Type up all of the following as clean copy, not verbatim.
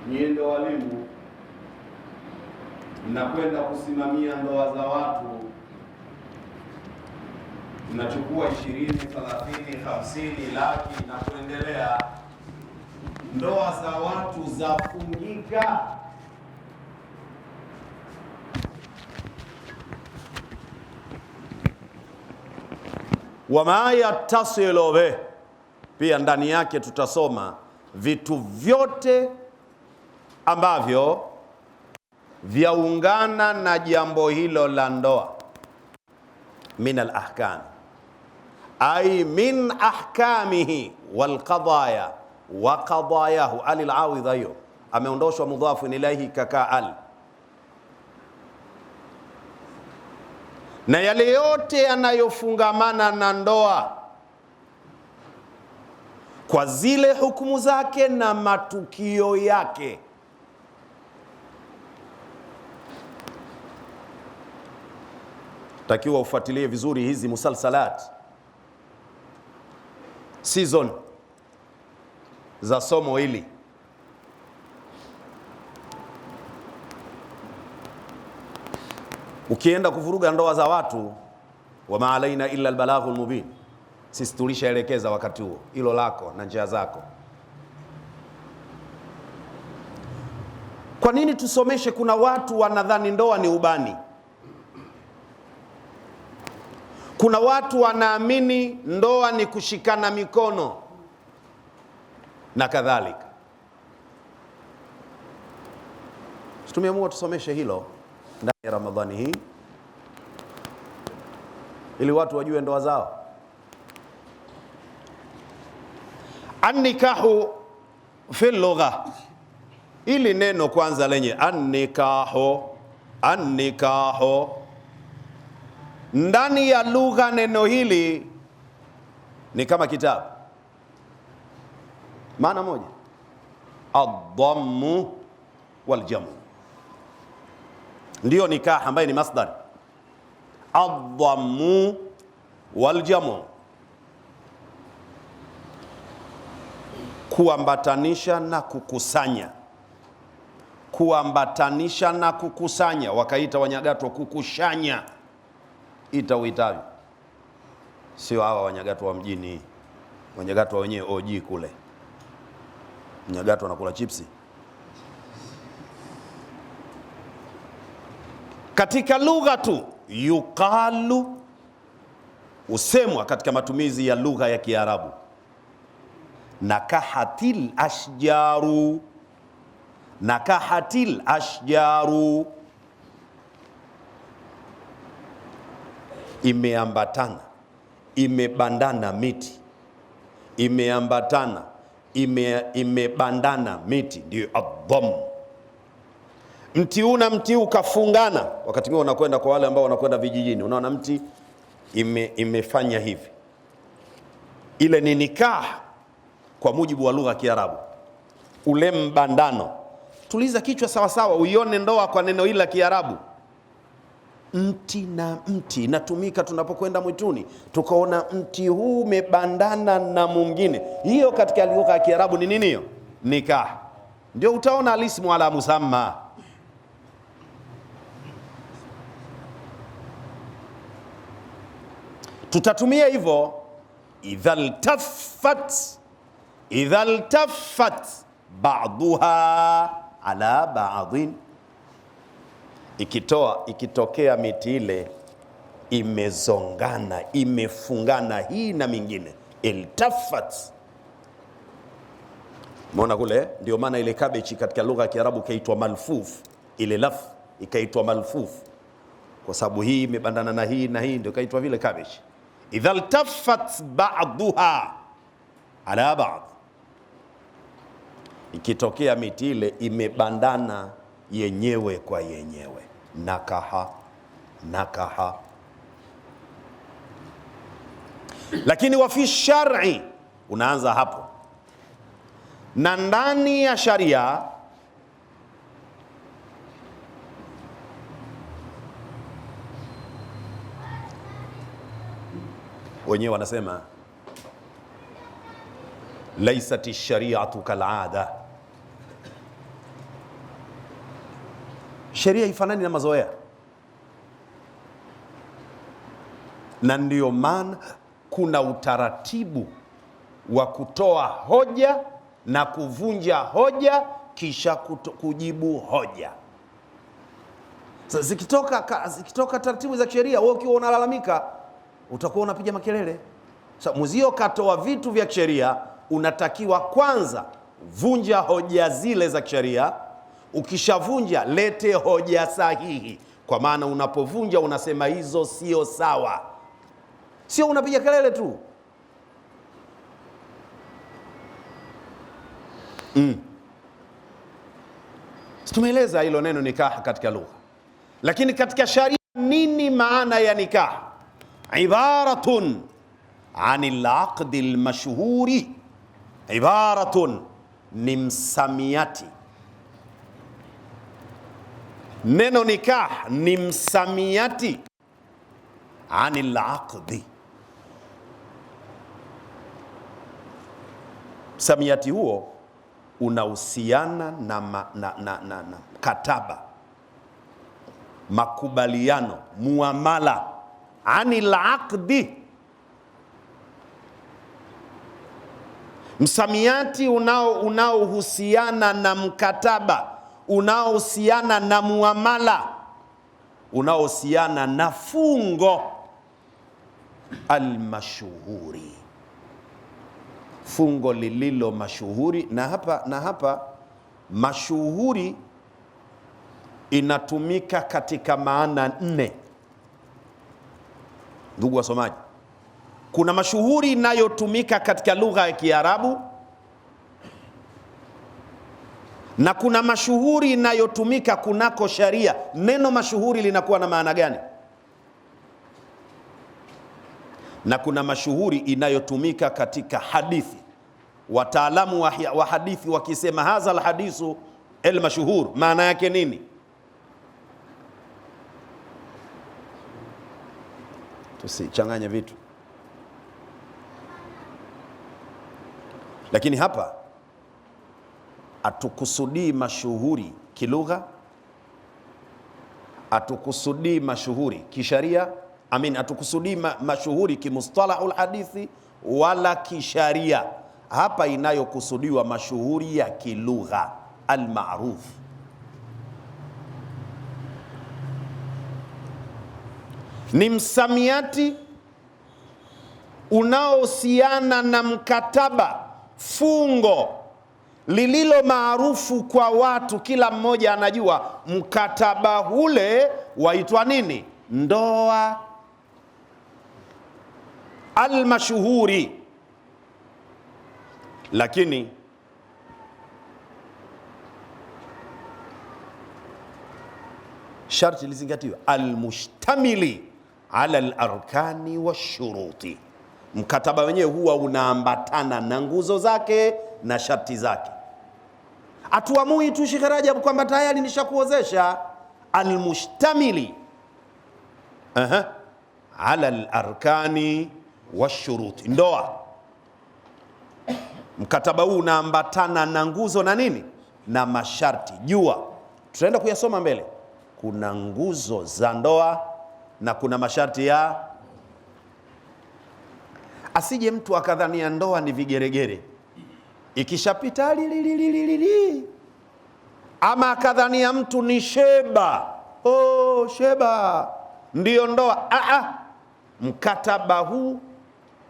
nyie ndio walimu, mnakwenda kusimamia ndoa za watu, mnachukua 20, 30, 50, laki na kuendelea. Ndoa za watu zafungika. Wama yattasilu bih, pia ndani yake tutasoma vitu vyote ambavyo vyaungana na jambo hilo la ndoa. Min al-ahkam, ay min ahkamihi wal qadaya wa qadayahu. Al-awidha hiyo ameondoshwa mudhafu ilaihi kaka al, na yale yote yanayofungamana na ndoa kwa zile hukumu zake na matukio yake. Takiwa ufuatilie vizuri hizi musalsalat, season za somo hili. Ukienda kuvuruga ndoa za watu, wama alaina illa albalaghul mubin, sisi tulishaelekeza wakati huo, hilo lako na njia zako. Kwa nini tusomeshe? Kuna watu wanadhani ndoa ni ubani. Kuna watu wanaamini ndoa ni kushikana mikono na kadhalika. Tumeamua tusomeshe hilo ndani ya Ramadhani hii ili watu wajue ndoa zao. An-nikahu fi lugha, ili neno kwanza lenye an-nikahu ndani ya lugha, neno hili ni kama kitabu. Maana moja, ad-dhammu wal jamu, ndio nikah ambaye ni masdar. Ad-dhammu wal jamu, kuambatanisha na kukusanya. Kuambatanisha na kukusanya, wakaita Wanyagato kukushanya. Ita uitavyo, sio hawa Wanyagato wa mjini. Wanyagato wa wenyewe OG kule, Wanyagato wanakula chipsi. Katika lugha tu yuqalu, usemwa katika matumizi ya lugha ya Kiarabu, nakahatil ashjaru, nakahatil ashjaru, imeambatana, imebandana miti, imeambatana, imebandana miti, ndio adham. Mti una mti ukafungana. Wakati mwingine unakwenda kwa wale ambao wanakwenda vijijini, unaona mti imefanya hivi, ile ni nikah kwa mujibu wa lugha ya Kiarabu, ule mbandano. Tuliza kichwa sawa sawa uione ndoa kwa neno hili la Kiarabu. Mti na mti inatumika tunapokwenda mwituni, tukaona mti huu umebandana na mwingine. Hiyo katika lugha ya Kiarabu ni nini hiyo? Nikah. Ndio utaona alismu ala musamma. Tutatumia hivyo idha iltaffat ba'daha ala ba'dhin, ikitokea miti ile imezongana, imefungana hii na mingine, iltaffat. Umeona kule? Ndio maana ile kabeji katika lugha ya Kiarabu kaitwa malfuf, ile laf ikaitwa malfuf kwa sababu hii imebandana na hii na hii, ndio kaitwa vile kabeji. Idha iltaffat ba'daha ala ba'd, ikitokea miti ile imebandana yenyewe kwa yenyewe, nakaha. Lakini wa fi shar'i, unaanza hapo, na ndani ya sharia wenyewe wanasema laysat ash-shari'atu kal'ada, Sheria ifanani na mazoea, na ndio maana kuna utaratibu wa kutoa hoja na kuvunja hoja kisha kujibu hoja. Sasa zikitoka taratibu za sheria, wewe ukiwa unalalamika utakuwa unapiga makelele. Sasa mwenzio katoa vitu vya sheria, unatakiwa kwanza vunja hoja zile za sheria. Ukishavunja lete hoja sahihi, kwa maana unapovunja unasema hizo sio sawa, sio unapiga kelele tu. Tumeeleza hilo neno nikaha katika lugha, lakini katika sharia nini maana ya nikah? Ibaratun anil aqdi almashhuri. Ibaratun ni msamiati. Neno nikah ni msamiati anil aqdi. Msamiati huo unahusiana na kataba, makubaliano, muamala. Anil aqdi, msamiati unaohusiana na mkataba, unaohusiana na muamala, unaohusiana na fungo. Almashuhuri, fungo lililo mashuhuri. Na hapa mashuhuri inatumika katika maana 4. Ndugu wasomaji, kuna mashuhuri inayotumika katika lugha ya Kiarabu na kuna mashuhuri inayotumika kunako sharia. Neno mashuhuri linakuwa na maana gani? Na kuna mashuhuri inayotumika katika hadithi. Wataalamu wa hadithi wakisema hadha alhadithu almashhur, maana yake nini? Tusichanganye vitu. Lakini hapa atukusudii mashuhuri kilugha, atukusudii mashuhuri kisharia, atukusudii mashuhuri kimustalahul hadithi wala kisharia. Hapa inayokusudiwa mashuhuri ya kilugha, almaruf. Ni msamiati unaohusiana na mkataba, fungo lililo maarufu kwa watu, kila mmoja anajua mkataba ule waitwa nini? Ndoa. Almashuhuri. Lakini sharti lizingatiwe, almushtamili ala alarkani washuruti. Mkataba wenyewe huwa unaambatana na nguzo zake na sharti zake. Atuamui tu Sheikh Rajab kwamba tayari nishakuozesha. Almushtamili ala alarkani washuruti, ndoa. Mkataba huu unaambatana na nguzo na nini? Na masharti. Jua, tutaenda kuyasoma mbele. Kuna nguzo za ndoa na kuna masharti ya. Asije mtu akadhania ndoa ni vigeregere, ikishapita ama akadhania mtu ni sheba, sheba ndiyo ndoa. Mkataba huu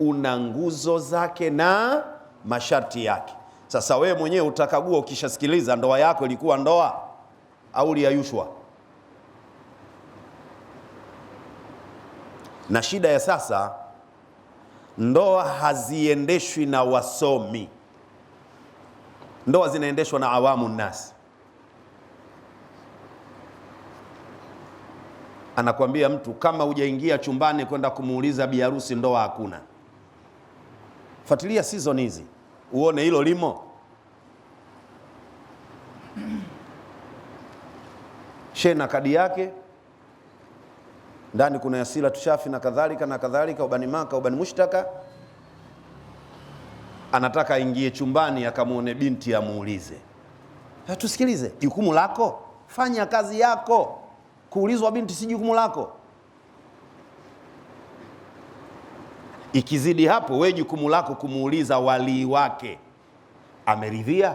una nguzo zake na masharti yake. Sasa wewe mwenyewe utakagua, ukishasikiliza ndoa yako ilikuwa ndoa au liayushwa. Na shida ya sasa, ndoa haziendeshwi na wasomi, ndoa zinaendeshwa na awamu nasi. Anakuambia mtu, kama hujaingia chumbani kwenda kumuuliza bi harusi, ndoa hakuna. Fuatilia season hizi uone hilo limo. Shena kadi yake ndani kuna yasila tushafi na kadhalika, ubani maka, ubani mushtaka. Anataka aingie chumbani akamuone binti amuulize. Tusikilize, jukumu lako fanya kazi yako. Kuulizwa binti si jukumu lako. Ikizidi hapo, we jukumu lako kumuuliza walii wake ameridhia.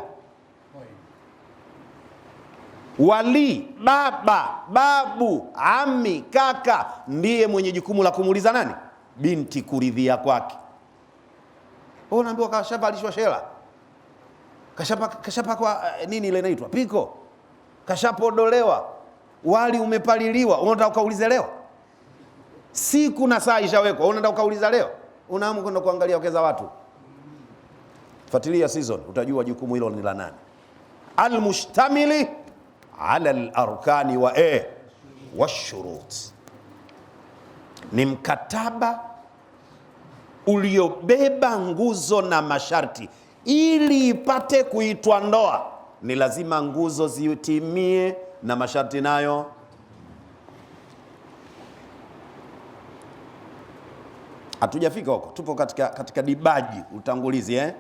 Walii, baba, babu, ami, kaka, ndiye mwenye jukumu la kumuuliza nani? Binti kuridhia kwake. Unaambiwa kashavalishwa shela, kashapakwa nini ile inaitwa piko, kashapodolewa, wali umepaliliwa, unataka ukaulize leo? Siku na saa ishawekwa, unataka ukauliza leo? Unaamu kwenda kuangalia wake za watu. Fuatilia season, utajua jukumu hilo ni la nani. Almustamili ala al-arkani wa shurut, ni mkataba uliobeba nguzo na masharti. Ili ipate kuitwa ndoa, ni lazima nguzo zitimie na masharti nayo. Hatujafika huko, tupo katika dibaji, utangulizi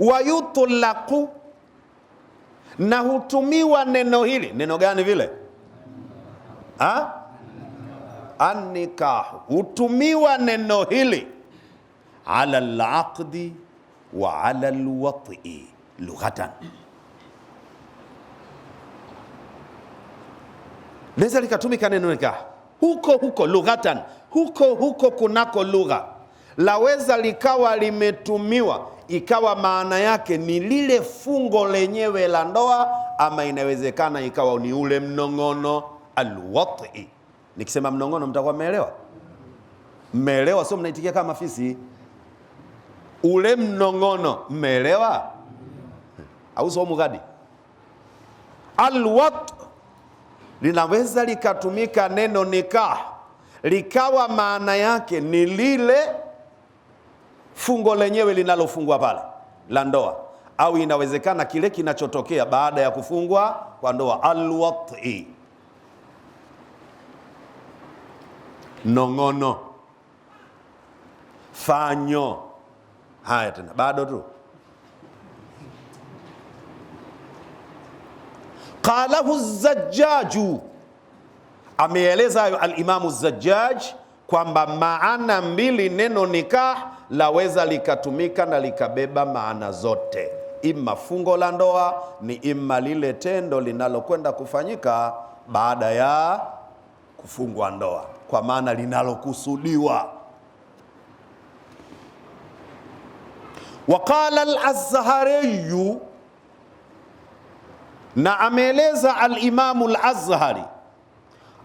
wayutulaku, na hutumiwa neno hili. Neno gani vile? An-nikahu, hutumiwa neno hili ala al-aqdi wa ala al-wat'i lughatan. Leza likatumika neno nikah huko lughatan, huko kunako lugha. Laweza likawa limetumiwa ikawa maana yake ni lile fungo lenyewe la ndoa, ama inawezekana ikawa ni ule mnongono alwati. Nikisema mnongono mtakuwa mmeelewa? Mmeelewa, sio mnaitikia kama fisi. Ule mnongono mmeelewa au sio mugadi? Alwat linaweza likatumika neno nikah likawa maana yake ni lile fungo lenyewe linalofungwa pale la ndoa, au inawezekana kile kinachotokea baada ya kufungwa kwa ndoa. Alwati, nongono, fanyo. Haya tena bado tu. Qalahu az-Zajjaju, ameeleza al-Imamu az-Zajjaj kwamba maana mbili neno nikah laweza likatumika na likabeba maana zote, imma fungo la ndoa, ni imma lile tendo linalokwenda kufanyika baada ya kufungwa ndoa, kwa maana linalokusudiwa. Waqala al-Azhari, na ameeleza al-Imamu al-Azhari,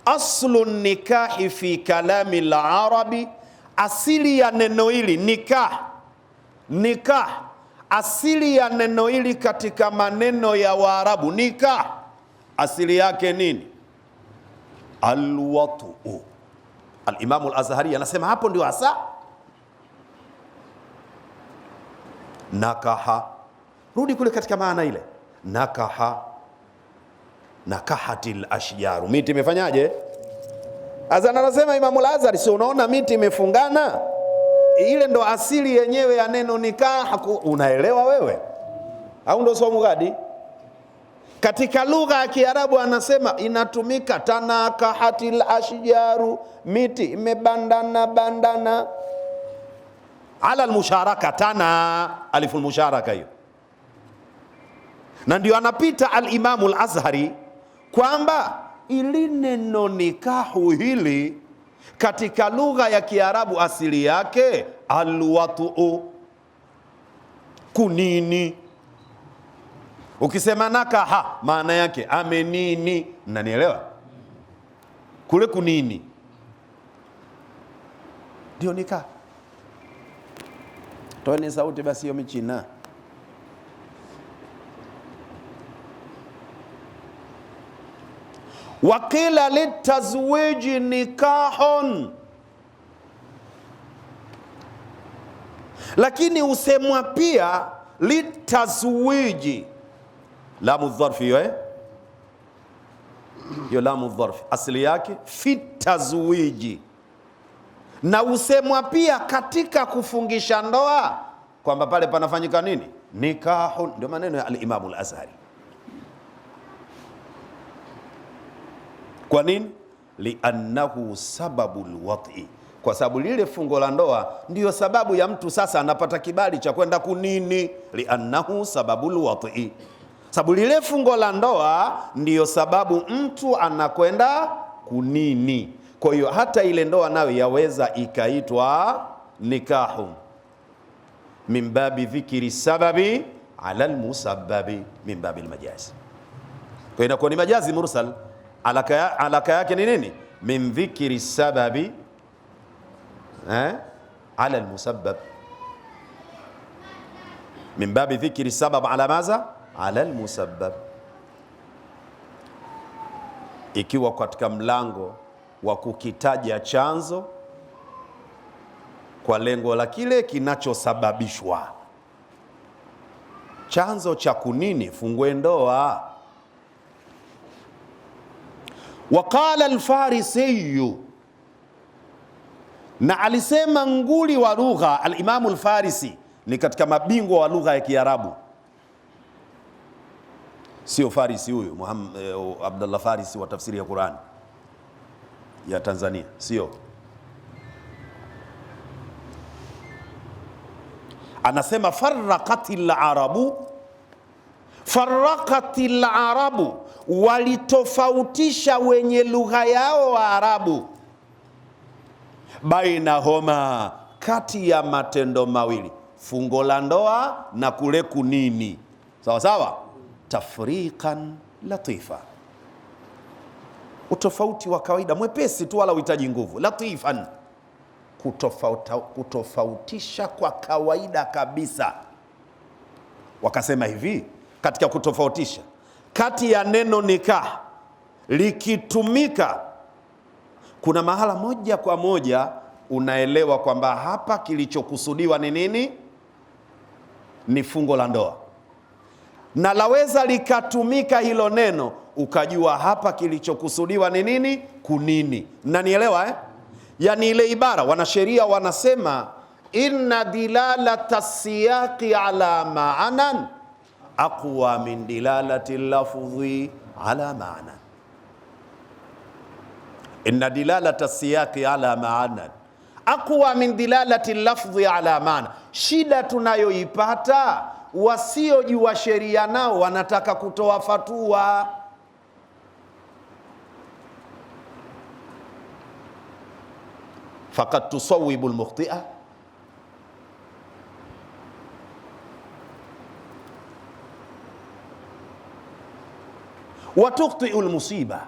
aslu nikahi fi kalami al-arabi, asili ya neno hili nikah, asili ya neno hili katika maneno ya Waarabu. Nikah asili yake nini? Alwatu. Al-Imamu al-Azhari anasema hapo ndio hasa nakaha. Rudi kule katika maana ile nakaha, nakahatil ashjaru, miti imefanyaje? Azana anasema Imamu al-Azhari, si unaona miti imefungana? Ile ndo asili yenyewe ya neno nikah. Unaelewa wewe au ndo somo gadi? Katika lugha ya Kiarabu anasema inatumika tanakahatil ashjaru, miti imebandana ala almusharaka, tana aliful musharaka hiyo. Na ndio anapita al-Imamu al-Azhari kwamba ili neno nikahu hili katika lugha ya Kiarabu asili yake alwatu, kunini. Ukisema nakaha maana yake amenini, mnanielewa? Kule kunini ndio nikah. Toeni sauti basi hiyo michina. Wakila litazwiji nikahun, lakini usemwa pia litazwiji, lamu dharfi hiyo hiyo lamu dharfi asili yake fit-tazwiji, na usemwa pia katika kufungisha ndoa kwamba pale panafanyika nini? Nikahun. Ndio maneno ya al-Imam al-Azhari. Kwa nini? Liannahu sababul wat'i, kwa sababu lile fungo la ndoa ndiyo sababu ya mtu sasa anapata kibali cha kwenda kunini. Liannahu sababul wat'i, sababu lile fungo la ndoa ndiyo sababu mtu anakwenda kunini. Kwa hiyo hata ile ndoa nayo yaweza ikaitwa nikahu min babi dhikri sababi ala almusabbabi min babi almajazi. Kwa hiyo inakuwa ni majazi mursal. Alaka yake ni nini? Min dhikri sababi ala almusabbab, min babi dhikri sabab ala maza ala almusabbab, ikiwa katika mlango wa kukitaja chanzo kwa lengo la kile kinachosababishwa. Chanzo cha kunini fungue ndoa. Waqala al-Farisi, na alisema nguli wa lugha al-Imamu al-Farisi, ni katika mabingwa wa lugha ya Kiarabu. Sio Farisi huyu Muhammad Abdullah Farisi wa tafsiri ya Qur'an ya Tanzania, sio. Anasema farraqatil arabu, walitofautisha wenye lugha yao wa Arabu, bainahuma, kati ya matendo mawili, fungo la ndoa na kule kunini, sawa sawa, tafriqan latifa, utofauti wa kawaida mwepesi tu, wala uhitaji nguvu. Latifan, kutofautisha kwa kawaida kabisa. Wakasema hivi katika kutofautisha kati ya neno nikah likitumika, kuna mahala moja kwa moja unaelewa kwamba hapa kilichokusudiwa ni nini? Ni fungo la ndoa. Na laweza likatumika hilo neno ukajua hapa kilichokusudiwa ni nini? Kunini. Mnanielewa Yani ile ibara wanasheria wanasema inna dilalata siyaqi ala ma'anan aqwa min dilalati lafdhi ala ma'anan. Inna dilalata siyaqi ala ma'anan aqwa min dilalati lafdhi ala ma'anan. Shida tunayoipata, wasiojua sheria nao wanataka kutoa fatua. Faqad tusawibu almukhti'a wa tukhti'u almusiba.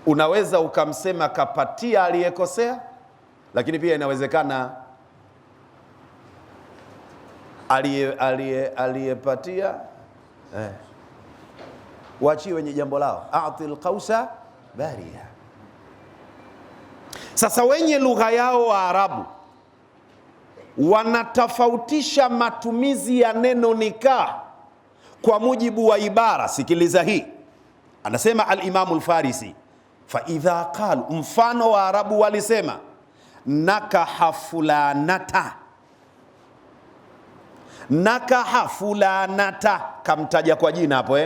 Unaweza ukamsema kapatia aliyekosea, lakini pia inawezekana aliyepatia waachie wenye jambo lao, a'til qausa baria. Sasa wenye lugha yao wa Arabu wanatofautisha matumizi ya neno nikah kwa mujibu wa ibara. Sikiliza hii, anasema al-Imamu al-Farisi, fa idha qalu, mfano wa Arabu walisema nakaha fulanata, nakaha fulanata, kamtaja kwa jina hapo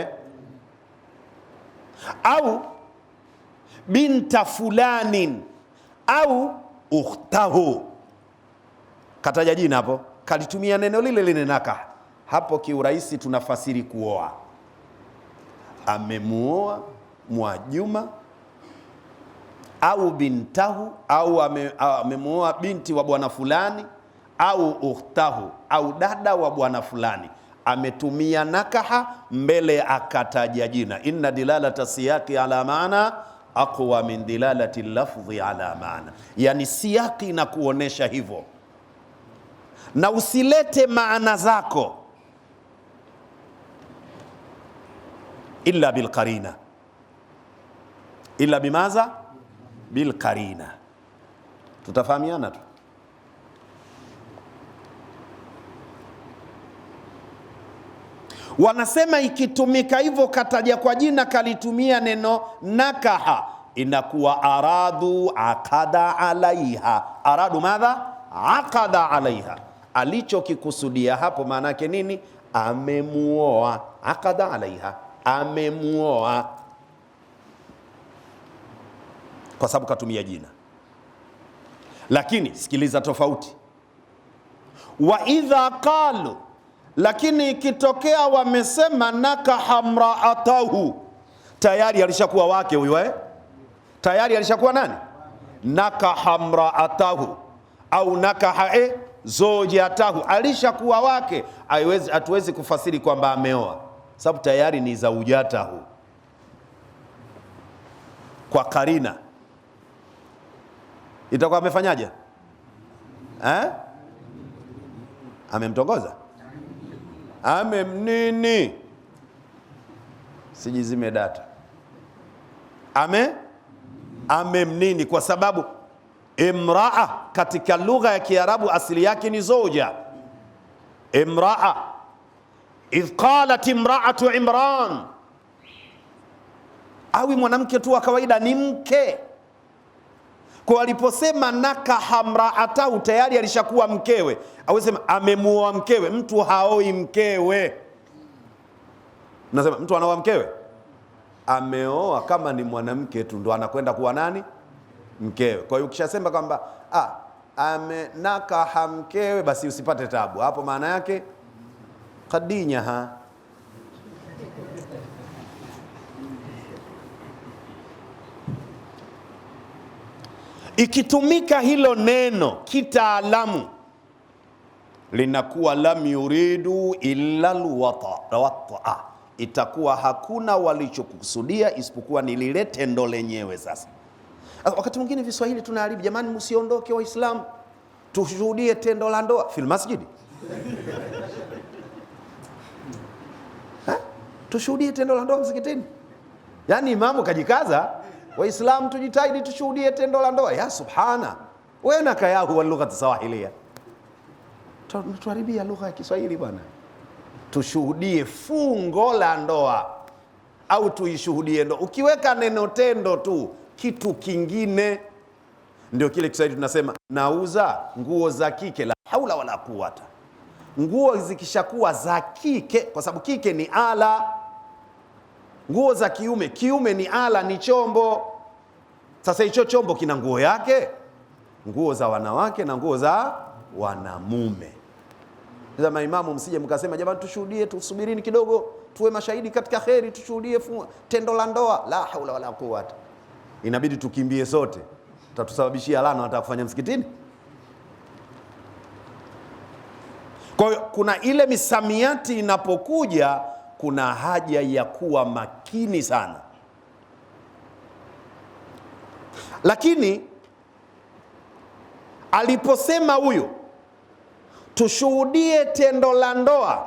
au binta fulanin au ukhtahu, kataja jina hapo, kalitumia neno lile lile nakaha. Hapo kiurahisi tunafasiri kuoa. Amemuoa Mwajuma au bintahu, au amemuoa binti wa bwana fulani, au ukhtahu, au dada wa bwana fulani. Ametumia nakaha mbele akataja jina. Inna dilalata siyaqi ala maana aqwa min dilalati lafdhi ala maana, yani siyaqi na kuonesha hivyo, na usilete maana zako illa bilqarina, illa bimaza bilqarina. Tutafahamiana tu. Wanasema ikitumika hivyo, kataja kwa jina, kalitumia neno nakaha, inakuwa aradu akada alaiha. Aradu madha aqada alaiha, alichokikusudia hapo maana yake nini? Amemuoa. Aqada alaiha, amemuoa, kwa sababu katumia jina. Lakini sikiliza tofauti, wa idha qalu, lakini ikitokea wamesema nakaha mraatahu, tayari alishakuwa wake huyo tayari alishakuwa nani? Nakaha mraatahu au nakaha zojatahu, alishakuwa wake. Hatuwezi kufasiri kwamba ameoa, sababu tayari ni zaujatahu kwa karina. Itakuwa amefanyaje? Amemtongoza, amemnini, sijizime data, amemnini, kwa sababu imraa katika lugha ya Kiarabu asili yake ni zoja. Imraa, idh qalat imraatu Imran, awi mwanamke tu wa kawaida, ni mke. Kwa aliposema nakaha mraatahu, tayari alishakuwa mkewe. Awesema amemuoa mkewe. Mtu haoi mkewe. Nasema mtu anaoa mkewe? Ameoa kama ni mwanamke tu ndo anakwenda kuwa nani? Mkewe. Kwa hiyo ukishasema kwamba nakaha mkewe, basi usipate tabu hapo, maana yake kadinyaha. Ikitumika hilo neno kitaalamu, linakuwa lam yuridu illa alwata, itakuwa hakuna walichokusudia isipokuwa ni lile tendo lenyewe. Sasa wakati mwingine Viswahili tunaharibu. Jamani, msiondoke Waislamu, tushuhudie tendo la ndoa fil masjidi. Tushuhudie tendo la ndoa msikitini. Yaani imamu kajikaza, Waislamu tujitahidi tushuhudie tendo la ndoa. Ya subhana, wewe na kayahu wa lugha sawahilia, tuharibia lugha ya Kiswahili bwana. Tushuhudie fungo la ndoa au tuishuhudie ndoa. Ukiweka neno tendo tu, kitu kingine, ndio kile Kiswahili tunasema nauza nguo za kike. La haula wala quwata. Nguo zikishakuwa za kike, kwa sababu kike ni ala, nguo za kiume, kiume ni ala, ni chombo. Sasa hicho chombo kina nguo yake, nguo za wanawake na nguo za wanamume. Sasa maimamu, msije mkasema jamani tushuhudie, tusubirini kidogo tuwe mashahidi katika kheri, tushuhudie tendo la ndoa. La haula wala quwata. Inabidi tukimbie sote, tutatusababishia laana hata kufanya msikitini. Kwa hiyo kuna ile misamiati inapokuja, kuna haja ya kuwa makini sana. Lakini aliposema huyu tushuhudie tendo la ndoa,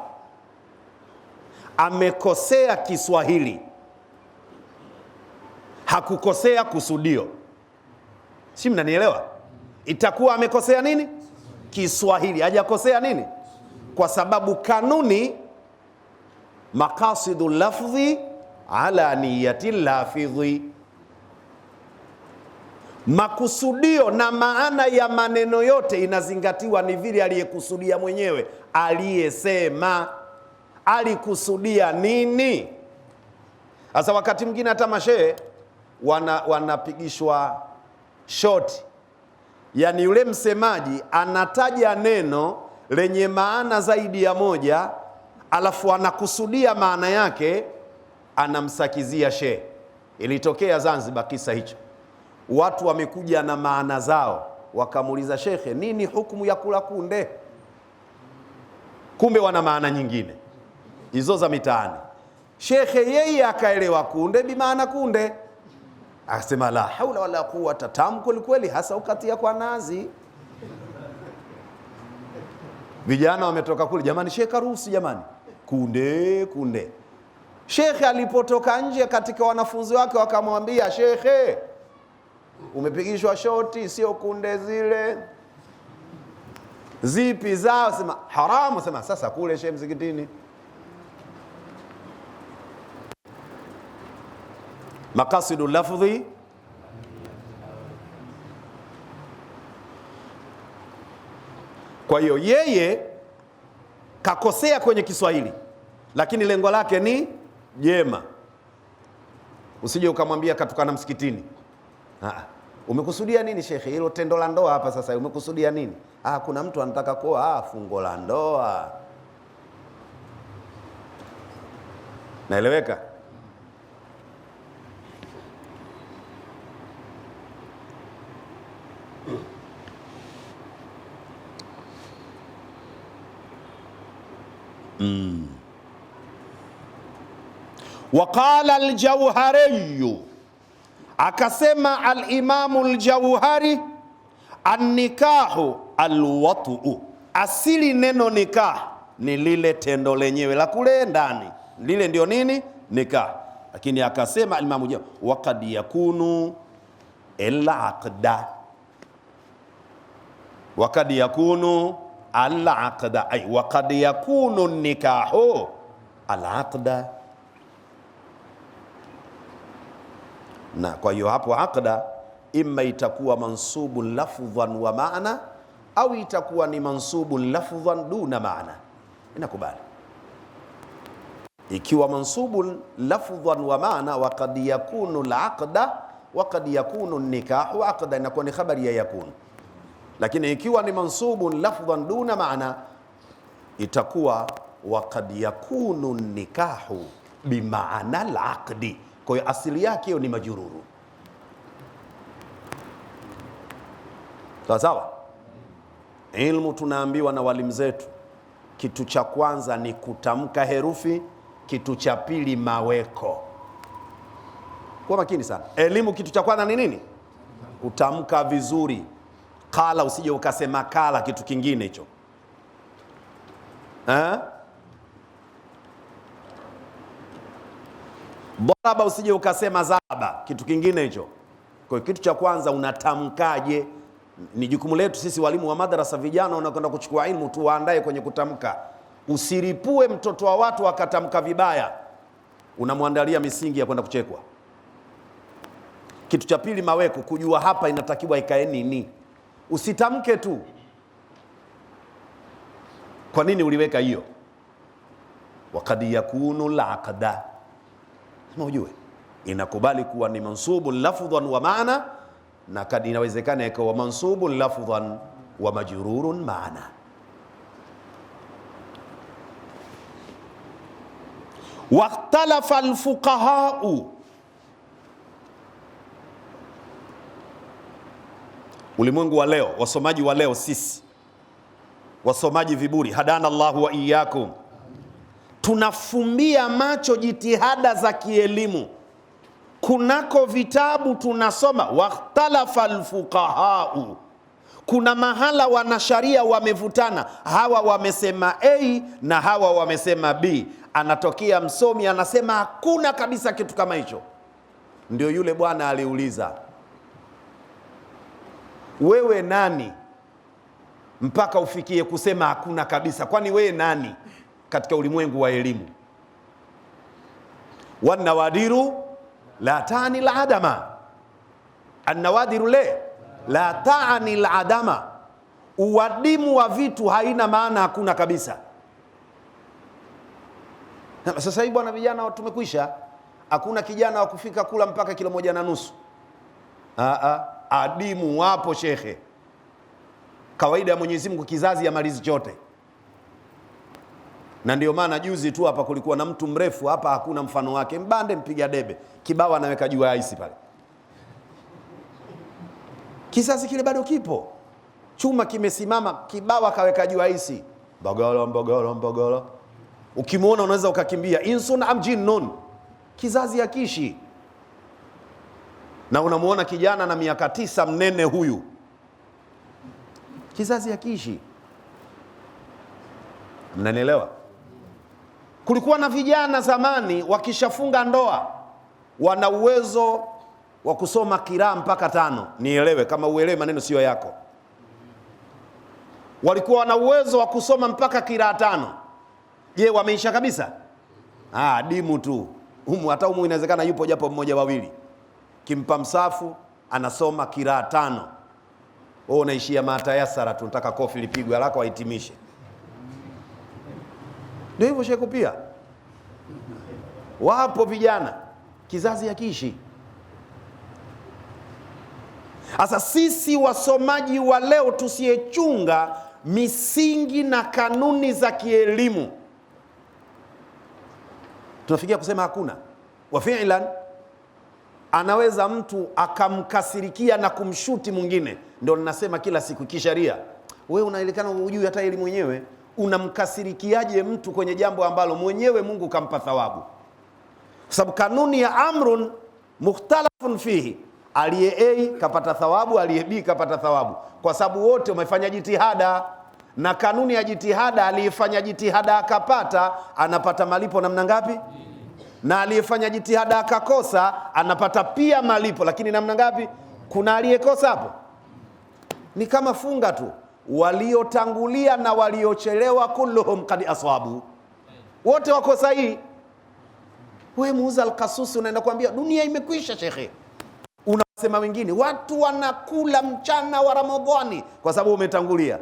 amekosea Kiswahili, hakukosea kusudio. Si mnanielewa? Itakuwa amekosea nini? Kiswahili. Hajakosea nini? Kwa sababu kanuni maqasidu lafdhi ala niyati lafidhi, makusudio na maana ya maneno yote inazingatiwa ni vile aliyekusudia mwenyewe. Aliyesema alikusudia nini? Sasa wakati mwingine hata mashehe wanapigishwa shoti, yani yule msemaji anataja neno lenye maana zaidi ya moja, alafu anakusudia maana yake, anamsakizia shehe. Ilitokea Zanzibar kisa hicho, watu wamekuja na maana zao, wakamuuliza shekhe, nini hukumu ya kula kunde? Kumbe wana maana nyingine hizo za mitaani. Shekhe yeye akaelewa kunde bi maana kunde, akasema la haula wala quwwata, tamu kweli kweli, hasa ukatia kwa nazi. Vijana wametoka kule, jamani shekhe harusi jamani, kunde kunde. Shekhe alipotoka nje, katika wanafunzi wake wakamwambia, shekhe umepigishwa shoti, sio kunde zile. Zipi zao? Sema haramu. Sema sasa kule shehe msikitini. Maqasidu lafdhi Kwa hiyo yeye kakosea kwenye Kiswahili, lakini lengo lake ni jema. Usije ukamwambia katukana msikitini. Umekusudia nini shekhe? Hilo tendo la ndoa hapa sasa umekusudia nini? Kuna mtu anataka kuoa, fungo la ndoa. Naeleweka? Waqala al-Jawhari, akasema al-Imamu al-Jawhari, an-nikahu al-watu, asili neno nikah ni lile tendo lenyewe la kule ndani, lile ndio nini? Nikah. Lakini akasema al-Imamu Jawhari, waqad yakunu al-aqda, waqad yakunu al-aqda, ay waqad yakunu nikahu al-aqda. Na kwa hiyo hapo aqda imma itakuwa mansubu lafdhan wa maana, au itakuwa ni mansubu lafdhan duna maana. Inakubali ikiwa mansubu lafdhan wa maana, wa qad yakunu al-aqda wa qad yakunu an-nikahu aqda, inakuwa ni khabari ya yakunu. Lakini ikiwa ni mansubu lafdhan duna maana, itakuwa wa qad yakunu an-nikahu bimaana al-aqdi. Kwa hiyo asili yake hiyo ni majururu. Sawa? Ilmu tunaambiwa na walimu zetu, kitu cha kwanza ni kutamka herufi, kitu cha pili maweko. Kwa makini sana. Elimu kitu cha kwanza ni nini? Kutamka vizuri. Kala, usije ukasema kala kitu kingine hicho. Daraba, usije ukasema zaba kitu kingine hicho. Kwa hiyo kitu cha kwanza unatamkaje? Ni jukumu letu sisi walimu wa madrasa, vijana wanakwenda kuchukua ilmu, tuwaandae kwenye kutamka. Usiripue mtoto wa watu akatamka vibaya, unamwandalia misingi ya kwenda kuchekwa. Kitu cha pili maweko, kujua hapa inatakiwa ikae nini. Usitamke tu. Kwa nini uliweka hiyo? Waqad yakunu al-aqda, ujue inakubali kuwa ni mansubu lafdhan wa maana, na kad inawezekana ikawa mansubu lafdhan wa majrurun maana. Waqtalafa al-fuqahau, ulimwengu wa leo, wasomaji wa leo, sisi wasomaji viburi, hadana Allahu wa iyyakum, tunafumbia macho jitihada za kielimu. Kunako vitabu tunasoma waqtalafa alfuqahau, kuna mahala wanasharia wamevutana, hawa wamesema A na hawa wamesema B. Anatokea msomi anasema hakuna kabisa kitu kama hicho. Ndio yule bwana aliuliza, wewe nani mpaka ufikie kusema hakuna kabisa? Kwani wewe nani katika ulimwengu wa elimu? Wanawadiru la taani al-adama, an-nawadiru la taani al-adama, uwadimu wa vitu haina maana hakuna kabisa. Sasa hivi bwana, vijana tumekwisha, hakuna kijana wa kufika kula mpaka kilo 1.5. Adimu wapo shekhe, kawaida ya Mwenyezi Mungu kizazi ya malizi chote. Na ndio maana juzi tu hapa kulikuwa na mtu mrefu hapa, hakuna mfano wake, mbande mpiga debe, kibao anaweka juu ya aisi pale. Kizazi kile bado kipo, chuma kimesimama, kibao akaweka juu ya aisi, bagala bagala bagala. Ukimwona unaweza ukakimbia, insun am jinnun, kizazi akishi. Na unamuona kijana na miaka 9 mnene huyu, kizazi akishi. Mnanielewa? Kulikuwa na vijana zamani wakishafunga ndoa wana uwezo wa kusoma kiraa mpaka 5. Nielewe, kama uelewe maneno sio yako. Walikuwa wana uwezo wa kusoma mpaka kiraa 5. Je, wameisha kabisa? Dimu tu. Hata humu inawezekana yupo japo mmoja wawili. Kimpa msafu anasoma kiraa 5. wewe unaishia matayasara, tunataka kofi lipigwe haraka wahitimishe. Ndio hivyo sheku pia. Wapo vijana kizazi hakiishi. Sasa sisi wasomaji wa leo tusiyechunga misingi na kanuni za kielimu, tunafikia kusema hakuna. Wa fi'lan anaweza mtu akamkasirikia na kumshuti mwingine. Ndio ninasema kila siku kisharia, wewe unaelekana hujui hata elimu mwenyewe. Unamkasirikiaje mtu kwenye jambo ambalo mwenyewe Mungu kampa thawabu? Kwa sababu kanuni ya amrun mukhtalafun fihi, aliye A kapata thawabu, aliye B kapata thawabu, kwa sababu wote wamefanya jitihada. Na kanuni ya jitihada, aliyefanya jitihada akapata, anapata malipo namna ngapi? Na aliyefanya jitihada akakosa, anapata pia malipo, lakini namna ngapi? Kuna aliyekosa hapo. Ni kama funga tu, waliotangulia na waliochelewa, kulluhum qad aswabu, wote wako sahihi. Wewe muuza alkasusi unaenda kuambia dunia imekwisha shekhe, unasema wengine watu wanakula mchana wa Ramadhani kwa sababu umetangulia,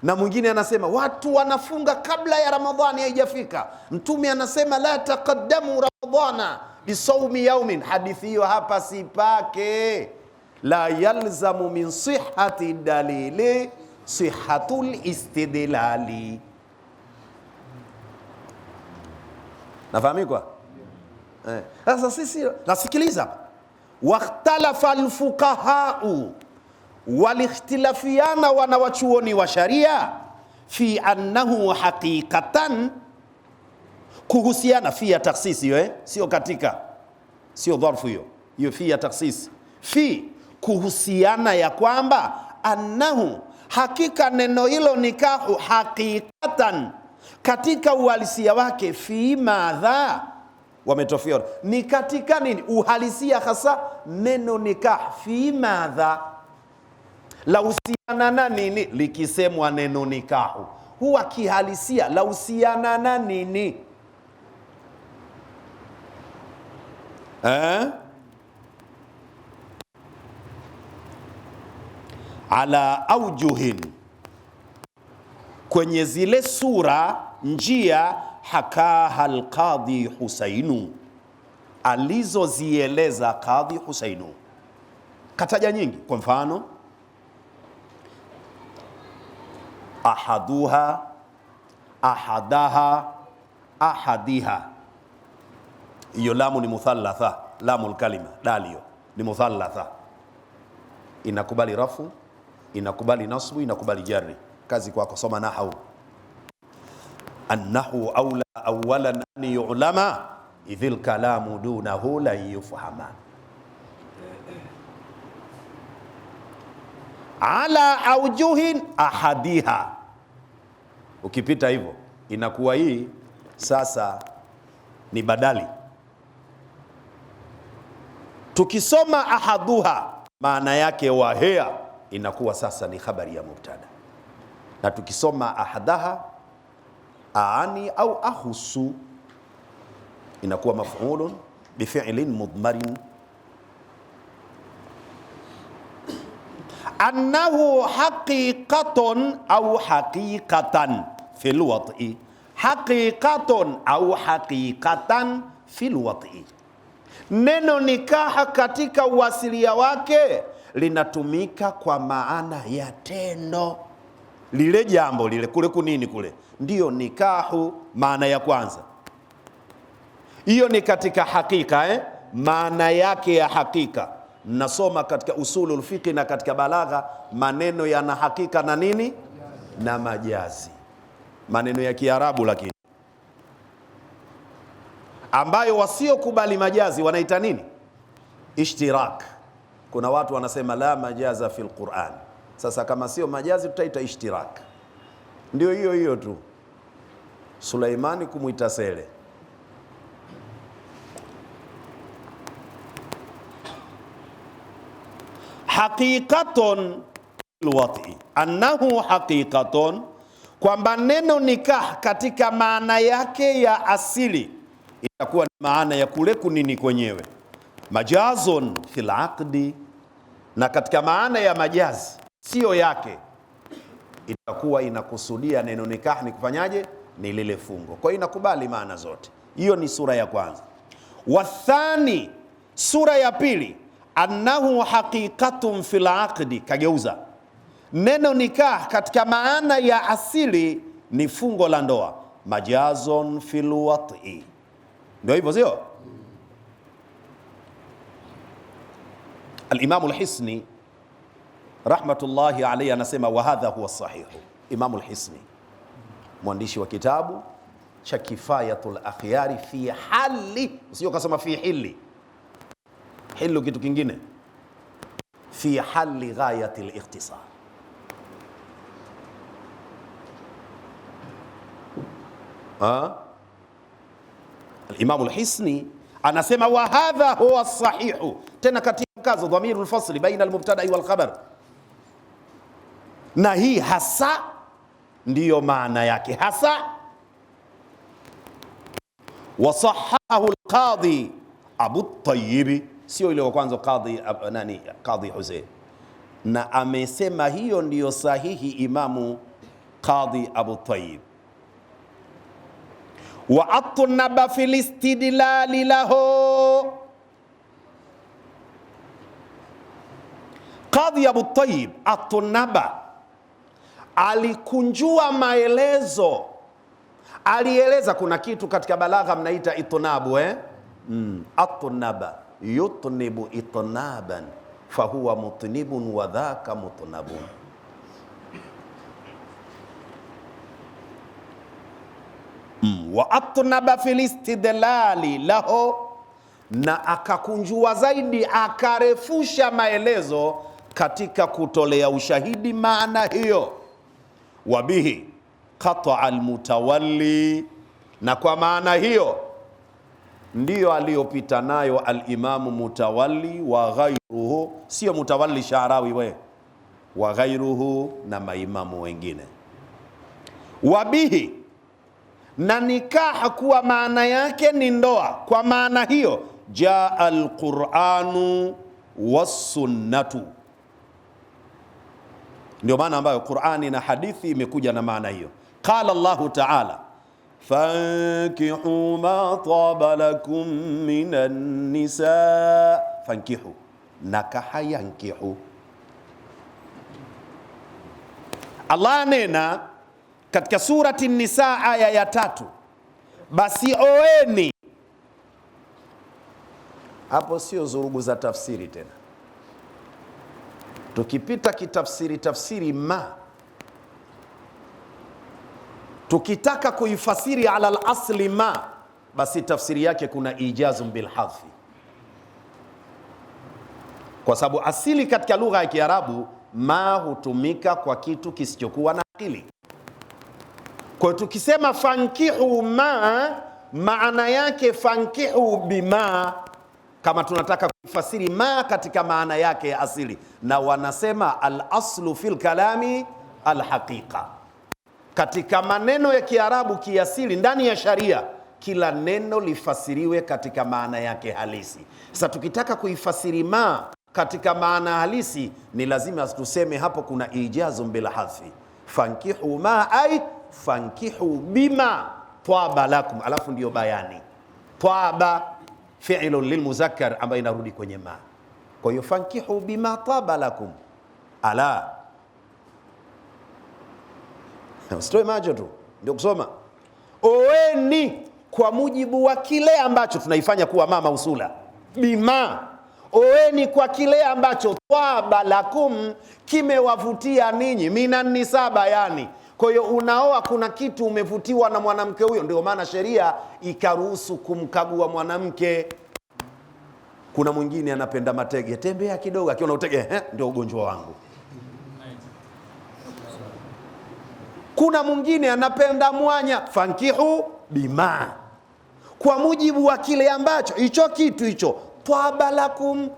na mwingine anasema watu wanafunga kabla ya Ramadhani haijafika. Mtume anasema la taqaddamu Ramadhana bisawmi yaumin. Hadithi hiyo hapa sipake. La yalzamu min sihhati dalili sihhatul istidlali. Nafahamikwa? Sasa sisi nasikiliza, wakhtalafa alfuqahau, walikhtilafiana wanawachuoni wa sharia, fi annahu haqiqatan, kuhusiana, fi ya taksisi hiyo, sio katika, sio dharfu hiyo, hiyo fi ya taksisi, fi kuhusiana ya kwamba annahu, hakika neno hilo nikahu, haqiqatan, katika uhalisia wake, fi madha, wametofiona ni katika nini uhalisia hasa neno nikah, fi madha, la uhusiana na nini? Likisemwa neno nikahu huwa kihalisia la uhusiana na nini? Ala aujuhin, kwenye zile sura, njia, hakaha alqadhi Husainu, alizozieleza Qadhi Husainu. Kataja nyingi, kwa mfano ahaduha, ahadaha, ahadiha. Hiyo lamu ni muthallatha, lamu alkalima, dalio ni muthallatha, inakubali rafu, inakubali nasbu, inakubali jari. Kazi kwako, soma nahwu. Annahu awla awalan an yu'lama idhil kalamu dunahu la yufhama. Ala aujuhin ahadiha, ukipita hivyo inakuwa hii sasa ni badali. Tukisoma ahaduha maana yake wahea, inakuwa sasa ni khabari ya mubtada. Na tukisoma ahadaha aani au ahusu, inakuwa maf'ulun bifi'lin mudmarin. Annahu haqiqatun au haqiqatan fil wat'i, haqiqatun au haqiqatan fil wat'i. Neno nikaha katika uasilia wake linatumika kwa maana ya tendo, lile jambo lile kule kunini kule, ndiyo nikahu maana ya kwanza. Hiyo ni katika hakika, maana yake ya hakika. Nasoma katika usulul fiqh na katika balagha, maneno yana hakika na nini na majazi, maneno ya Kiarabu lakini ambayo wasiokubali majazi wanaita nini? Ishtirak. Kuna watu wanasema la majaza fil Qur'an. Sasa kama sio majazi tutaita ishtirak. Ndio hiyo hiyo tu, Suleimani kumuita sele. Haqiqatun alwati, annahu haqiqatun, kwamba neno nikah katika maana yake ya asili itakuwa ni maana ya kule kunini kwenyewe. Majazun fil aqdi, na katika maana ya majazi sio yake, itakuwa inakusudia neno nikah ni kufanyaje? Ni lile fungo. Kwa hiyo inakubali maana zote. Hiyo ni sura ya kwanza. Wathani, sura ya pili, annahu haqiqatun fil aqdi, kageuza neno nikah katika maana ya asili ni fungo la ndoa, majazon fil wat'i, ndio hivyo sio? Al-Imam al-Hisni rahmatullahi alayhi anasema wa hadha huwa sahihu. Imam al-Hisni mwandishi wa kitabu cha Kifayatul Akhyari fi hali, sio kasema fi hili, hilu kitu kingine, fi hali ghayatil ikhtisar. Al-Imam al-Hisni anasema wa hadha huwa sahihu, tena katika kazo dhamirul fasli baina al-mubtada'i wal khabar, na hii hasa ndiyo maana yake hasa. Wasahahu al-Qadhi Abu Tayyib, sio ile wa kwanza Qadhi Hussein, na amesema hiyo ndiyo sahihi Imamu Qadhi Abu Tayyib. Wa atnaba fil istidlali lahu, Qadhi Abu Tayyib atnaba, alikunjua maelezo, alieleza. Kuna kitu katika balagha mnaita itnabu, atnaba yutnibu itnaban fahuwa mutnibun wa dhaka mutnabun. Wa atnaba fil istidlali lahu, na akakunjua zaidi, akarefusha maelezo katika kutolea ushahidi maana hiyo. Wabihi qata almutawalli, na kwa maana hiyo ndiyo aliyopita nayo alimamu Mutawalli wa ghairuhu, sio Mutawalli Sharawi wa ghairuhu, na maimamu wengine. Wabihi, na nikaha kuwa maana yake ni ndoa, kwa maana hiyo jaa alquranu wassunnatu, ndio maana ambayo Qur'ani na hadithi imekuja na maana hiyo. Qala Allahu ta'ala fankihu ma taba lakum minan nisa, fankihu nakaha yankihu. Allah nena katika surati Nisa aya ya 3, basi oeni. Hapo sio zurugu za tafsiri tena. Tukipita kitafsiri ma, tukitaka kuifasiri ala al-asli ma, basi tafsiri yake kuna ijazum bil hadfi, kwa sababu asili katika lugha ya Kiarabu ma hutumika kwa kitu kisichokuwa na akili. Kwa hiyo tukisema fankihu ma, maana yake fankihu bima, kama tunataka kufasiri ma katika maana yake ya asili. Na wanasema al-aslu fil kalami al-haqiqa, katika maneno ya Kiarabu kiasili ndani ya sharia, kila neno lifasiriwe katika maana yake halisi. Sasa tukitaka kuifasiri ma katika maana halisi, ni lazima tuseme hapo kuna ijazum bil hadfi, fankihu ma ay fankihu bima twaba lakum, alafu ndio bayani twaba fi'lun lilmuzakkar ambayo inarudi kwenye ma. Kwa hiyo fankihu bima taba lakum, ala usitoe macho tu, ndio kusoma oeni kwa mujibu wa kile ambacho tunaifanya kuwa mama usula bima, oeni kwa kile ambacho twaba lakum, kimewavutia ninyi, minan nisa bayani. Kwa hiyo unaoa, kuna kitu umevutiwa na mwanamke huyo, ndio maana sheria ikaruhusu kumkagua mwanamke. Kuna mwingine anapenda matege, tembea kidogo, akiona utege ndio ugonjwa wangu. Kuna mwingine anapenda mwanya, fankihu bima, kwa mujibu wa kile ambacho hicho kitu hicho twaba lakum,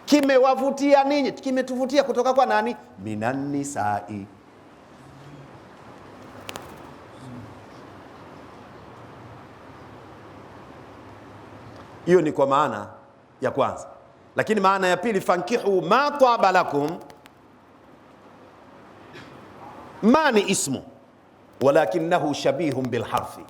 kimewavutia ninyi. Kimetuvutia kutoka kwa nani? Minan nisai. Hiyo ni kwa maana ya kwanza. Lakini maana ya pili, fankihu ma taba lakum, Ma ni ismu walakinahu shabihun bilharfi.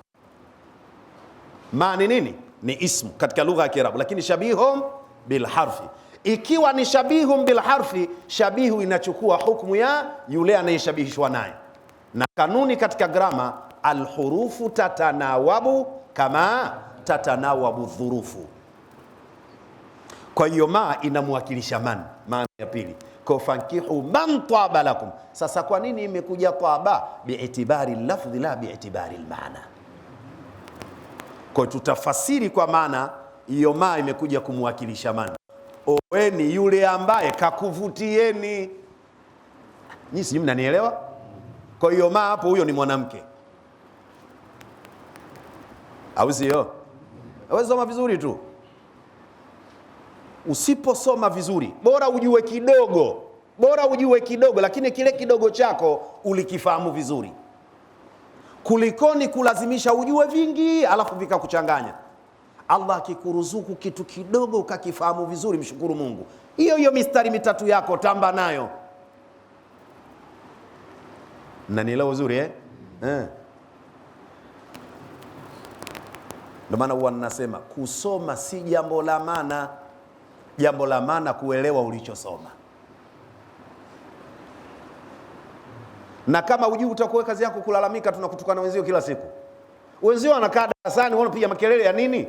Ma ni nini? Ni ismu katika lugha ya Kiarabu, lakini shabihun bilharfi. Ikiwa ni shabihun bilharfi, shabihu inachukua hukumu ya yule anayeshabihishwa naye, na kanuni katika grama, alhurufu tatanawabu kama tatanawabu dhurufu. Kwa hiyo ma inamwakilisha man, maana ya pili, kwa fankihu man taba lakum. Sasa kwa nini imekuja taba? Biitibari lafdhi la biitibari almaana. Kwa tutafasiri kwa maana hiyo, ma imekuja kumwakilisha man. Oweni yule ambaye kakuvutieni. Nyinyi si mnanielewa? Kwa hiyo ma hapo, huyo ni mwanamke, au sio? Aweza soma vizuri tu. Usiposoma vizuri, bora ujue kidogo, lakini kile kidogo chako ulikifahamu vizuri, kulikoni kulazimisha ujue vingi alafu vikakuchanganya. Allah akikuruzuku kitu kidogo ukakifahamu vizuri, mshukuru Mungu. Hiyo mistari mitatu yako tamba nayo. Mnanielewa vizuri eh? Ndio maana huwa ninasema kusoma si jambo la maana. Jambo la maana kuelewa ulichosoma. Na kama hujui, utakuwa kazi yako kulalamika, tunakutukana wenzio kila siku. Wenzio wanakaa darasani, wanapiga makelele ya nini?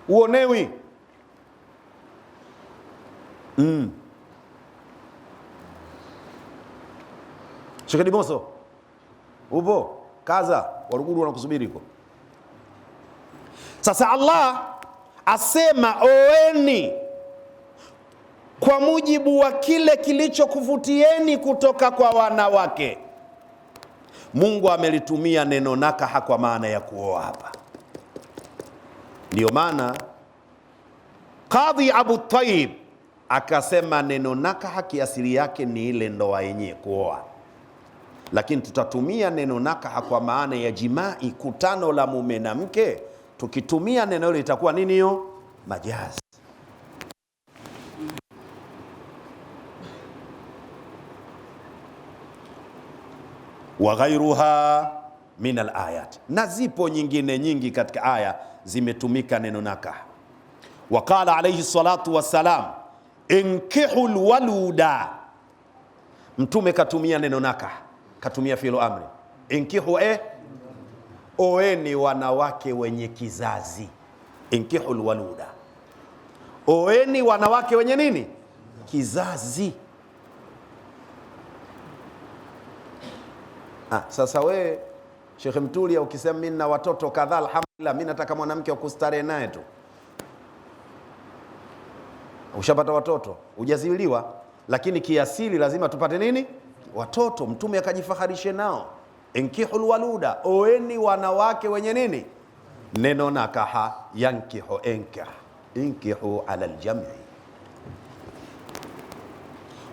Uonewi. Shekedi Moso, upo kaza, Waruguru wanakusubiri huko. Sasa Allah asema oeni kwa mujibu wa kile kilichokuvutieni kutoka kwa wanawake. Mungu amelitumia neno nakaha kwa maana ya kuoa hapa. Ndio maana Qadhi Abu Tayyib akasema neno nakaha kiasili yake ni ile ndoa yenyewe, kuoa, lakini tutatumia neno nakaha kwa maana ya jimai, kutano la mume na mke. Tukitumia neno hilo itakuwa nini hiyo? Majazi. Wa ghairuha min alayat, na zipo nyingine nyingi katika aya zimetumika neno nakah. Wa qala alayhi salatu wassalam, inkihu alwaluda. Mtume katumia neno nakah, katumia fi'lu amri. Inkihu oeni wanawake wenye kizazi. Inkihul waluda, oeni wanawake wenye nini? Kizazi. Sasa we Sheikh Mtulia ukisema mimi na watoto kadhaa, alhamdulillah, mimi nataka mwanamke akustarehe naye tu. Ushapata watoto, hujaziliwa, lakini kiasili lazima tupate nini? Watoto. Mtume akajifaharishe nao. Inkihul waluda, oeni wanawake wenye nini? Neno nakaha, yankihu, inkihu ala aljam'i.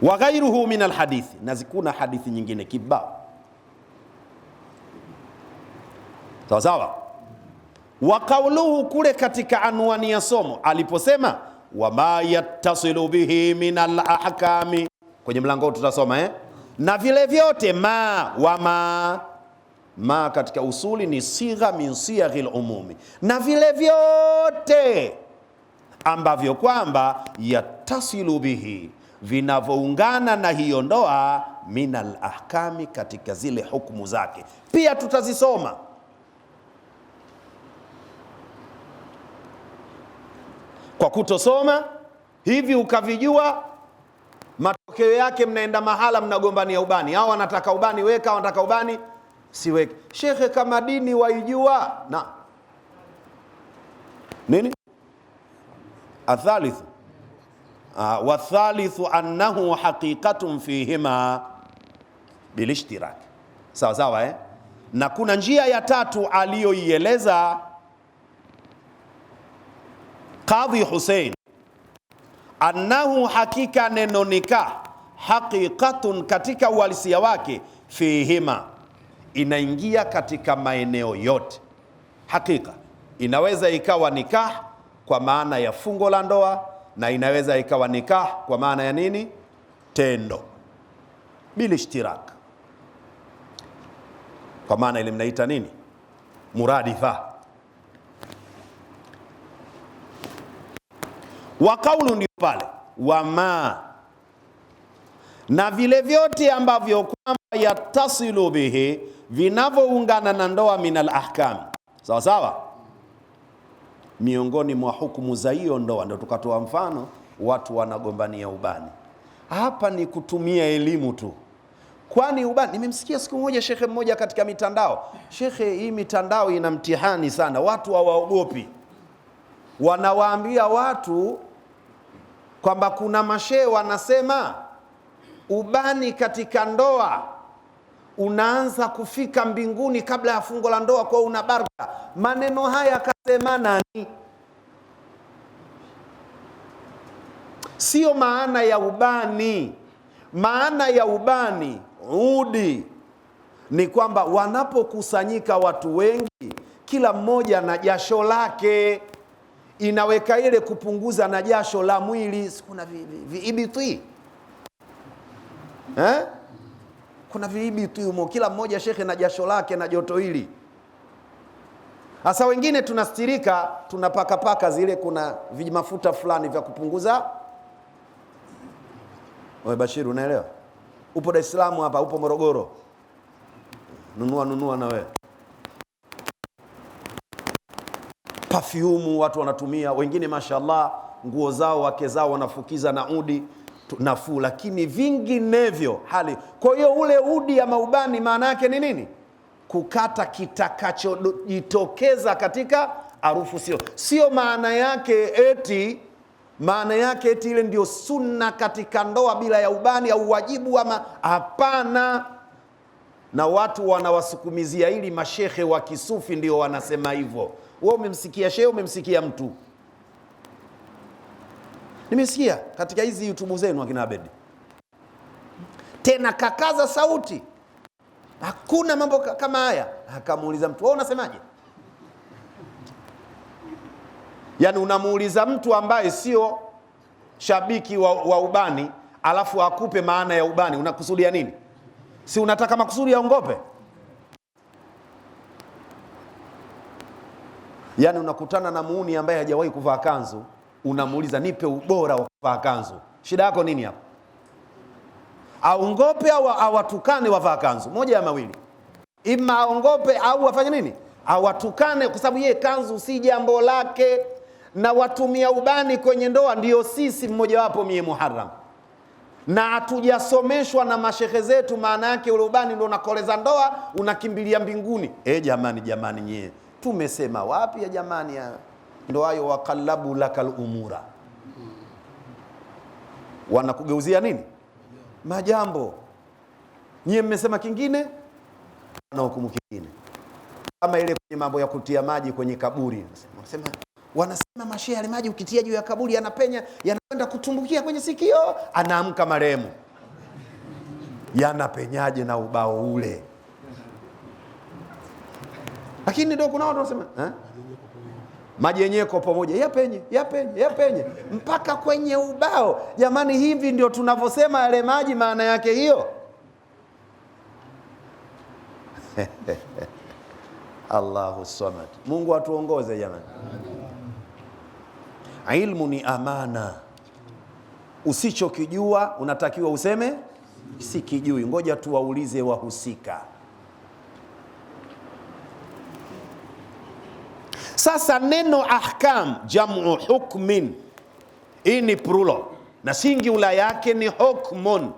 Wa ghairuhu min alhadithi, na zikuna hadithi nyingine kibao. Sawa sawa. Wa qawluhu, kule katika anwani ya somo aliposema wama yattasilu bihi min alahkami, kwenye mlango tutasoma na vile vyote wama katika usuli ni sigha min siyaghil umumi, na vile vyote ambavyo kwamba yattasilu bihi, vinavyoungana na hiyo ndoa, minal ahkami, katika zile hukumu zake, pia tutazisoma. Kwa kutosoma hivi ukavijua, matokeo yake mnaenda mahala mnagombania ubani. Hao wanataka ubani weka, wanataka ubani siweke. Shekhe, kama dini waijua na nini? Athalithu wathalithu annahu haqiqatun fihima bilishtirak. Sawa sawa na kuna njia ya tatu aliyoieleza Qadhi Hussein, annahu, hakika neno nikah, haqiqatun, katika uhalisia wake, fihima, inaingia katika maeneo yote. Hakika inaweza ikawa nikah kwa maana ya fungo la ndoa, na inaweza ikawa nikah kwa maana ya nini? Tendo. bil ishtirak, kwa maana ile mnaita nini, muradifa. Wa kaulu ndio pale wama, na vile vyote ambavyo kwamba yatasilu bihi, vinavyoungana na ndoa, minal ahkam, sawa sawa, miongoni mwa hukumu za hiyo ndoa. Ndio tukatoa mfano, watu wanagombania ubani. Hapa ni kutumia elimu tu, kwani ubani, nimemsikia siku moja shekhe mmoja katika mitandao, shekhe, hii mitandao ina mtihani sana, watu hawaogopi. Wanawaambia watu kwamba kuna mashehe wanasema ubani katika ndoa unaanza kufika mbinguni kabla ya fungo la ndoa, kwa una baraka. Maneno haya akasema nani? Sio maana ya ubani. Maana ya ubani, udi, ni kwamba wanapokusanyika watu wengi, kila mmoja na jasho lake, inaweka ile kupunguza na jasho la mwili. Kuna viibiti kuna viibiti humo, kila mmoja shekhe na jasho lake na joto hili. Hasa wengine tunastirika, tunapaka zile, kuna vijimafuta fulani vya kupunguza. Wewe Bashir, unaelewa? Upo Dar es Salaam hapa, upo Morogoro, nunua na wewe. Perfume watu wanatumia, wengine mashallah nguo zao wake zao wanafukiza na udi nafuu, lakini vinginevyo hali. Kwa hiyo ule udi ama ubani maana yake ni nini? Kukata kitakachojitokeza katika harufu. Sio maana yake eti ile ndio sunna katika ndoa bila ya ubani au wajibu, ama hapana. Na watu wanawasukumizia ili mashehe wa kisufi ndio wanasema hivyo. Wewe umemsikia shehe, umemsikia mtu? Nimesikia katika hizi YouTube zenu akina Abedi, tena kakaza sauti, hakuna mambo kama haya. Akamuuliza mtu, wewe unasemaje? Yani unamuuliza mtu ambaye sio shabiki wa ubani, alafu akupe maana ya ubani, unakusudia nini? Si unataka makusudi yaongope? Yani unakutana na muuni ambaye hajawahi kuvaa kanzu, unamuuliza nipe ubora wa kuvaa kanzu. Shida yako nini hapo? Aongope au awatukane wavaa kanzu? Moja ya mawili, ima aongope au afanye nini? Awatukane, kwa sababu yeye kanzu si jambo lake. Na watumia ubani kwenye ndoa ndio sisi, mmoja wapo mie Muharram, na hatujasomeshwa na mashehe zetu maana yake ule ubani ndio unakoleza ndoa, unakimbilia mbinguni. Jamani nyie, tumesema wapi ya jamani ya ndo hayo? Waqallabu lakal umura, wanakugeuzia nini majambo. Nyie mmesema kingine na hukumu kingine, kama ile kwenye mambo ya kutia maji kwenye kaburi. Wanasema mashehe yale maji ukitia juu ya kaburi yanapenya, yanakwenda kutumbukia kwenye sikio, anaamka marehemu. Yanapenyaje na ubao ule? Lakini ndio kuna watu wanasema maji yenyewe kwa pamoja yapenye mpaka kwenye ubao. Jamani, hivi ndio tunavyosema yale maji maana yake hiyo? Allahu samad. Mungu atuongoze jamani. Ilmu ni amana. Usichokijua unatakiwa useme sikijui. Ngoja tuwaulize wahusika. Sasa neno ahkam jamu hukmin, hii ni plural na singular yake ni hukmun.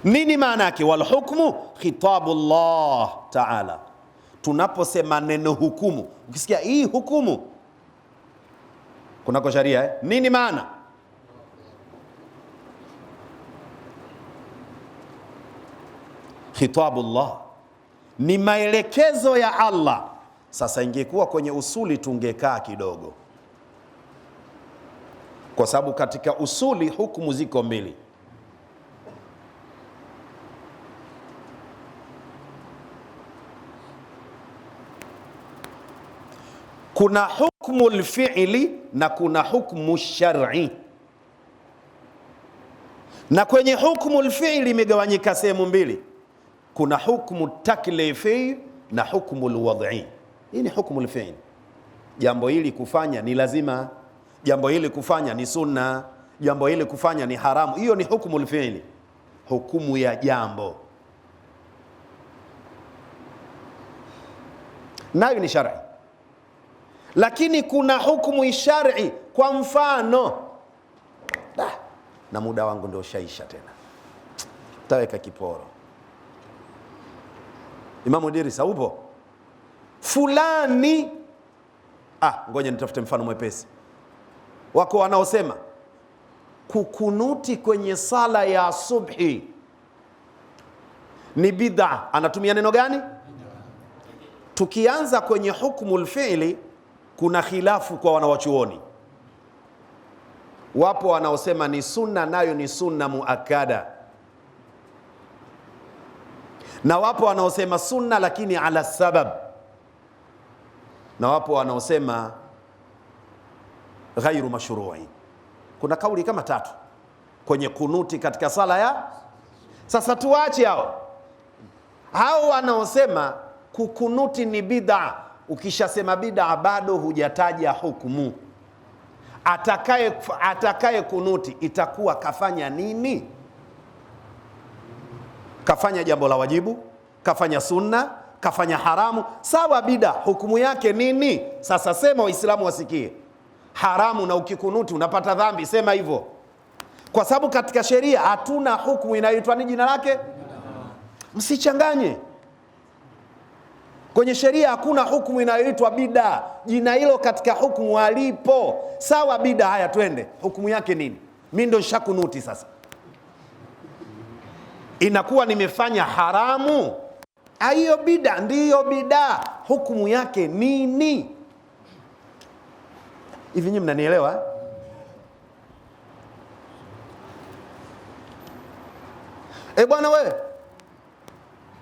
Nini maana yake? Wal hukmu khitabullah ta'ala. Tunaposema neno hukumu, ukisikia hii hukumu kunako sharia, nini maana? Khitabullah ni maelekezo ya Allah. Sasa ingekuwa kwenye usuli tungekaa kidogo, kwa sababu katika usuli hukumu ziko mbili. Kuna hukmu al-fi'li na kuna hukmu shar'i. Na kwenye hukumu alfi'li imegawanyika sehemu mbili, kuna hukumu taklifi na hukumu alwad'i. Hii ni hukumu alfi'li, jambo hili kufanya ni lazima, jambo hili kufanya ni sunna, jambo hili kufanya ni haramu. Hiyo ni hukumu alfi'li, hukumu ya jambo, nayo ni shar'i. Lakini kuna hukumu shar'i, kwa mfano na muda wangu ndio shaisha tena, taweka kiporo. Imamu Dirisa upo? Fulani, ngoja nitafute mfano mwepesi. Wako wanaosema kukunuti kwenye sala ya subhi ni bid'a. Anatumia neno gani? Tukianza kwenye hukumu alfi'li, kuna khilafu kwa wanawachuoni. Wapo wanaosema ni sunna, nayo ni sunna muakkada, na wapo wanaosema sunna lakini ala sabab, na wapo wanaosema ghairu mashru'i. Kuna kauli kama tatu kwenye kunuti katika sala ya. Sasa tuache hao wanaosema kukunuti ni bid'a. Ukishasema bid'a bado hujataja hukumu. Atakaye kunuti itakuwa kafanya nini? Kafanya jambo la wajibu, kafanya sunna, kafanya haramu. Sawa, bid'a hukumu yake nini? Sasa sema Waislamu wasikie. Haramu na ukikunuti unapata dhambi, sema hivyo, kwa sababu katika sheria hatuna hukumu inayoitwa ni jina lake. Msichanganye. Kwenye sheria hakuna hukumu inayoitwa bid'a. Jina hilo katika hukumu halipo. Sawa, bid'a, haya twende, hukumu yake nini? Mimi ndo nishakunuti, sasa inakuwa nimefanya haramu. Hiyo bid'a ndiyo bid'a, hukumu yake nini? Hivi nyinyi mnanielewa? Bwana wewe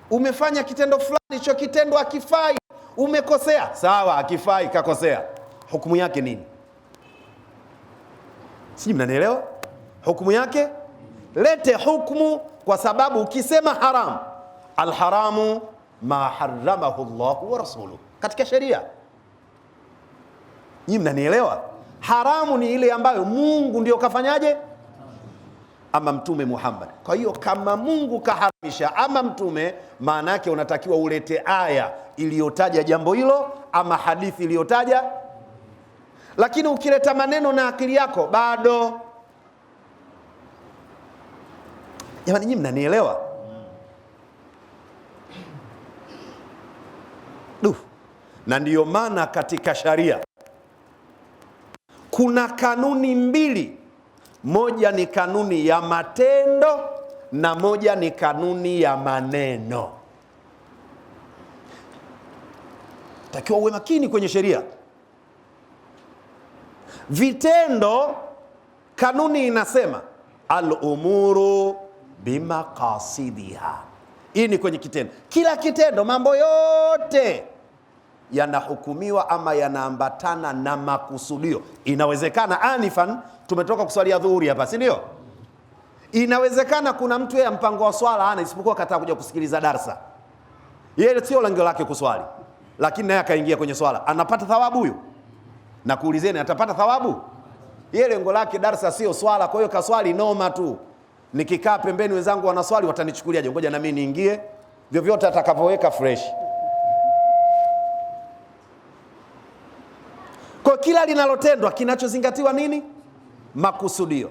umefanya kitendo fulani, hicho kitendo hakifai, umekosea. Sawa, hakifai, kakosea, hukumu yake nini? Sijui mnanielewa? Hukumu yake, lete hukumu, kwa sababu ukisema haram, alharamu ma haramahu Allahu wa rasuluhu katika sheria. Nyinyi mnanielewa? Haramu ni ile ambayo Mungu ndio kafanyaje, ama Mtume Muhammad. Kwa hiyo kama Mungu kaharamisha ama Mtume, maana yake unatakiwa ulete aya iliyotaja jambo hilo ama hadithi iliyotaja. Lakini ukileta maneno na akili yako bado. Jamani, nyinyi mnanielewa? Na ndiyo maana katika sharia kuna kanuni mbili. Moja ni kanuni ya matendo na moja ni kanuni ya maneno. Takiwa uwe makini kwenye sheria. Vitendo, kanuni inasema al-umuru bimaqasidiha. Hii ni kwenye kitendo. Kila kitendo, mambo yote yanahukumiwa ama yanaambatana na makusudio. Inawezekana anifan, tumetoka kuswalia dhuhuri hapa, si ndio? Inawezekana kuna mtu yeye mpango wa swala hana, isipokuwa kataa kuja kusikiliza darsa. Yeye sio lengo lake kuswali, lakini naye akaingia kwenye swala. Anapata thawabu huyo? Na kuulizeni, atapata thawabu? Yeye lengo lake darsa sio swala, kwa hiyo kaswali noma tu. Nikikaa pembeni wenzangu wanaswali watanichukuliaje? Ngoja na mimi niingie, vyovyote atakavyoweka fresh. Kwa kila linalotendwa kinachozingatiwa nini? Makusudio.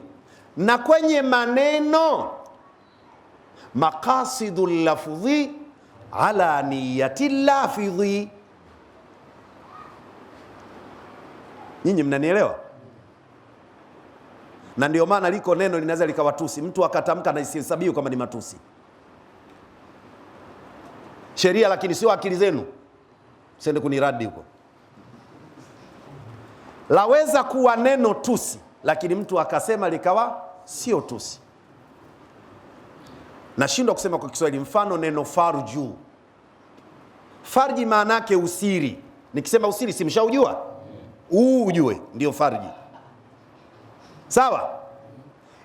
Na kwenye maneno, maqasidul lafdhi ala niyati lafdhi. Nyinyi mnanielewa? Na ndio maana liko neno linaweza likawatusi mtu akatamka na isihesabiwe kama ni matusi. Sheria, lakini sio akili zenu. Sende kuniradi huko. Laweza kuwa neno tusi, lakini mtu akasema likawa sio tusi. Nashindwa kusema kwa Kiswahili. Mfano neno farju. Farji maana yake usiri. Nikisema usiri simshaujua? Ujue ndio farji. Sawa?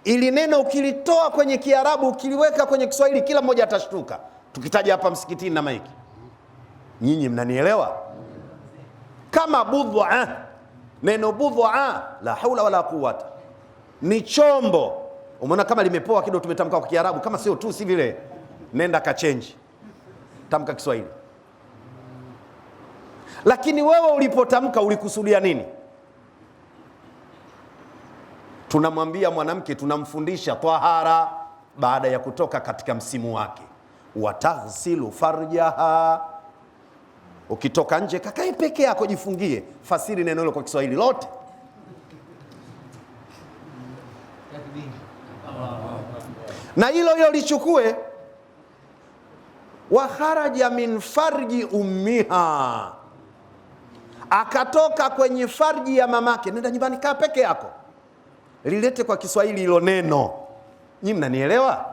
Ili neno ukilitoa kwenye Kiarabu ukiliweka kwenye Kiswahili kila mmoja atashtuka. Tukitaja hapa msikitini na maiki, nyinyi mnanielewa? Kama bud'a, neno bud'a la haula wala quwwata, ni chombo. Umeona kama limepoa kidogo, tumetamka kwa Kiarabu, kama sio tu si vile, nenda ka change, tamka Kiswahili. Lakini wewe ulipotamka ulikusudia nini? Tunamwambia mwanamke, tunamfundisha tahara baada ya kutoka katika msimu wake, wataghsilu farjaha. Ukitoka nje kakae peke yako, jifungie. Fasiri neno hilo kwa Kiswahili lote. Na hilo hilo lichukue, wa kharaja min farji ummiha, akatoka kwenye farji ya mamake. Nenda nyumbani, kaa peke yako. Lilete kwa Kiswahili hilo neno. Nyinyi mnanielewa?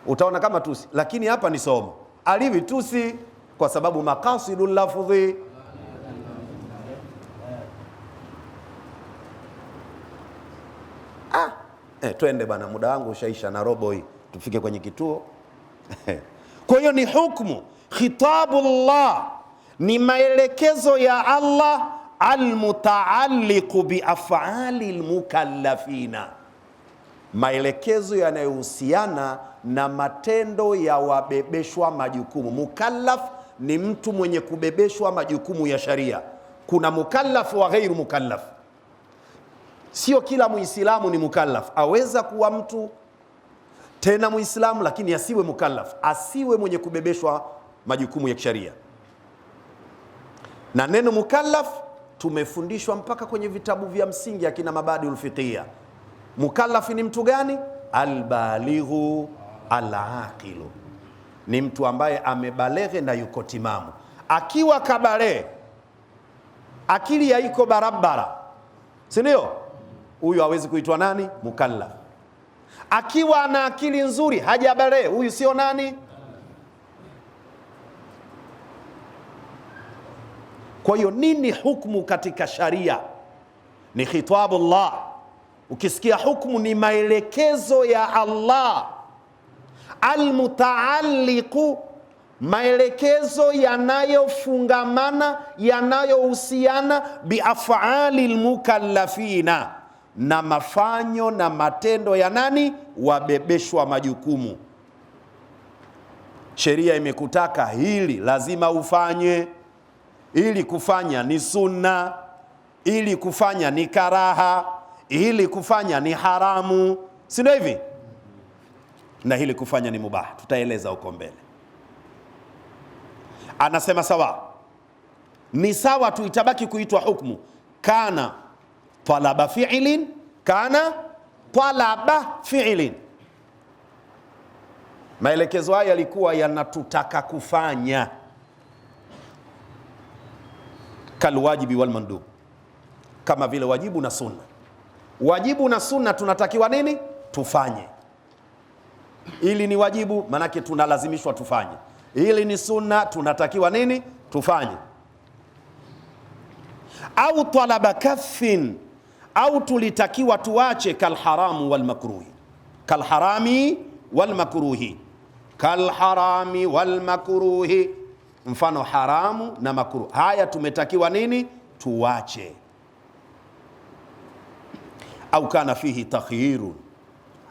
Utaona kama tusi, lakini hapa ni somo. Aliwi tusi kwa sababu maqasidul lafdhi. Twende bana, muda wangu ushaisha na robo hii, tufike kwenye kituo. Kwa hiyo ni hukumu, khitabullah ni maelekezo ya Allah almutaalliqu bi af'ali almukallafina, maelekezo yanayohusiana na matendo ya wabebeshwa majukumu. Mukallaf ni mtu mwenye kubebeshwa majukumu ya sharia. Kuna mukallaf wa ghairu mukallaf. Sio kila Muislamu ni mukallaf. Aweza kuwa mtu tena Muislamu lakini asiwe mukallaf, asiwe mwenye kubebeshwa majukumu ya sharia. Na neno mukallaf tumefundishwa mpaka kwenye vitabu vya msingi akina mabadiul fiqhiyya. Mukallaf ni mtu gani? Albalighu alaqilu, ni mtu ambaye amebaleghe na yuko timamu. Akiwa kabale, akili haiko barabara, si ndio? Huyu hawezi kuitwa nani? Mukallaf. Akiwa ana akili nzuri, hajabale, huyu sio nani? Kwa hiyo nini hukumu katika sharia? Ni khitabullah. Ukisikia hukumu ni maelekezo ya Allah almutaalliqu, maelekezo yanayofungamana, yanayohusiana biaf'ali almukallafina, na mafanyo na matendo ya nani? Wabebeshwa majukumu. Sheria imekutaka hili lazima ufanye, ili kufanya ni sunna, ili kufanya ni karaha, ili kufanya ni haramu, si ndio hivi? Na hili kufanya ni mubah. Tutaeleza huko mbele. Anasema sawa, ni sawa tu, itabaki kuitwa hukumu kana talaba fi'lin, kana talaba fi'lin. Maelekezo haya yalikuwa yanatutaka kufanya, kalwajibi wal mandub, kama vile wajibu na sunna. Wajibu na sunna tunatakiwa nini? Tufanye. Ili ni wajibu, manake tunalazimishwa tufanye. Ili ni sunna, tunatakiwa nini? Tufanye. Au talaba kaffin, au tulitakiwa tuache, kalharamu wal makruhi, kalharami wal makruhi, kalharami wal makruhi, mfano haramu na makruh. Haya tumetakiwa nini? Tuache. Au kana fihi takhyirun,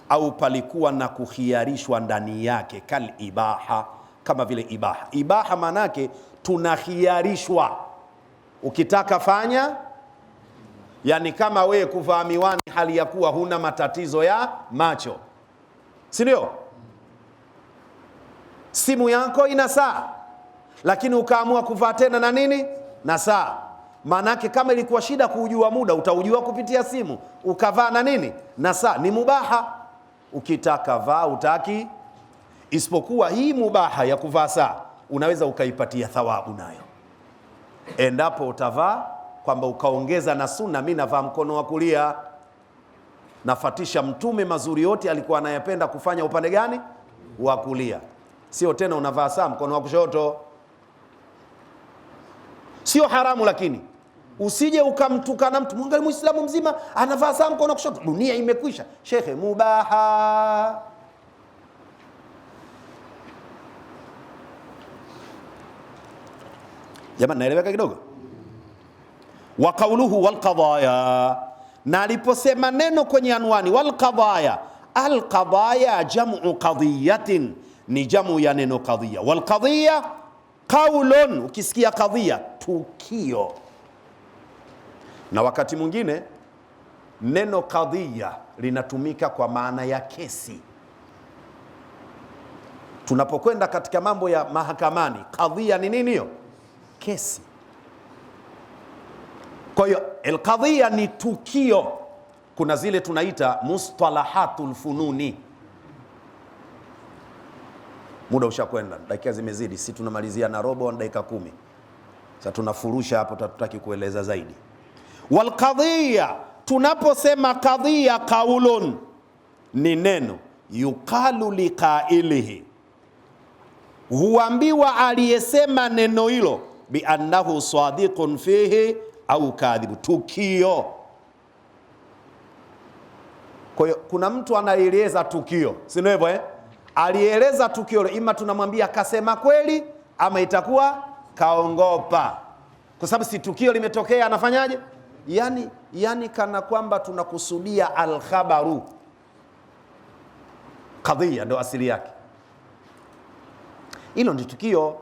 au palikuwa na kukhiarishwa ndani yake, kal ibaha, kama vile ibaha. Ibaha manake tunakhiarishwa, ukitaka fanya. Yani kama we kuvaa miwani hali ya kuwa huna matatizo ya macho, si ndio? Simu yako ina saa, lakini ukaamua kuvaa tena na nini? Na saa. Manake kama ilikuwa shida kuujua muda, utaujua kupitia simu, ukavaa na nini? Na saa. Ni mubaha. Ukitaka vaa, utaki. Isipokuwa hii mubaha ya kuvaa saa unaweza ukaipatia thawabu nayo, endapo utavaa kwamba ukaongeza na sunna. Mimi navaa mkono wa kulia, nafatisha Mtume mazuri yote alikuwa anayapenda kufanya upande gani? Wa kulia. Sio tena unavaa saa mkono wa kushoto. Sio haramu, lakini Usije ukamtukana mtu, mwangalie Muislamu mzima anavaa saa mkono kushoto, dunia imekwisha. Shekhe, mubaha. Jamani, naeleweka kidogo? Wa qawluhu wal qadaya, na aliposema neno kwenye anwani wal qadaya, al qadaya jamu qadiyatin, ni jamu ya neno qadhiya. Wal qadhiya qaulun, ukisikia qadhiya tukio. Na wakati mwingine neno qadhiya linatumika kwa maana ya kesi. Tunapokwenda katika mambo ya mahakamani, qadhiya ni nini hiyo? Kesi. Kwa hiyo al-qadhiya ni tukio. Kuna zile tunaita mustalahatul fununi. Muda ushakwenda, dakika zimezidi, si tunamalizia na robo na dakika 10. Sasa tunafurusha hapo, tutaki kueleza zaidi. Wal qadhiya, tunaposema qadhiya, qaulun ni neno, yuqalu liqailihi, huambiwa aliyesema neno hilo, bi annahu sadiqun fihi au kadhibu, tukio. Kwa hiyo kuna mtu anaeleza tukio, si ndio hivyo alieleza tukio, ima tunamwambia kasema kweli ama itakuwa kaongopa, kwa sababu si tukio limetokea, anafanyaje? Yani kana kwamba tunakusudia alkhabaru. Qadhiya ndio asili yake, hilo ndio tukio.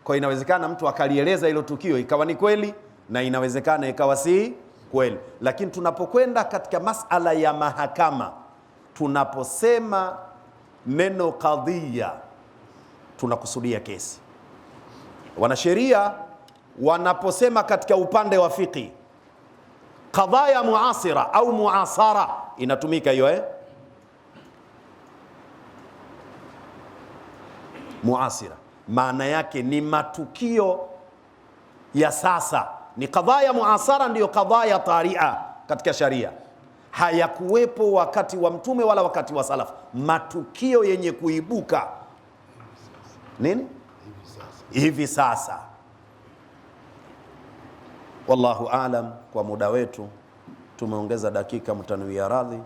Kwa inawezekana mtu akalieleza hilo tukio ikawa ni kweli, na inawezekana ikawa si kweli. Lakini tunapokwenda katika masala ya mahakama, tunaposema neno qadhiya tunakusudia kesi. Wanasheria wanaposema katika upande wa fiqh qadhaya muasira au muasara, inatumika hiyo muasira, maana yake ni matukio ya sasa. Ni qadhaya muasara, ndiyo qadhaya taria katika sharia. Hayakuwepo wakati wa Mtume wala wakati wa Salaf, matukio yenye kuibuka nini hivi sasa. Wallahu aalam. Kwa muda wetu tumeongeza dakika, mtanuia radhi.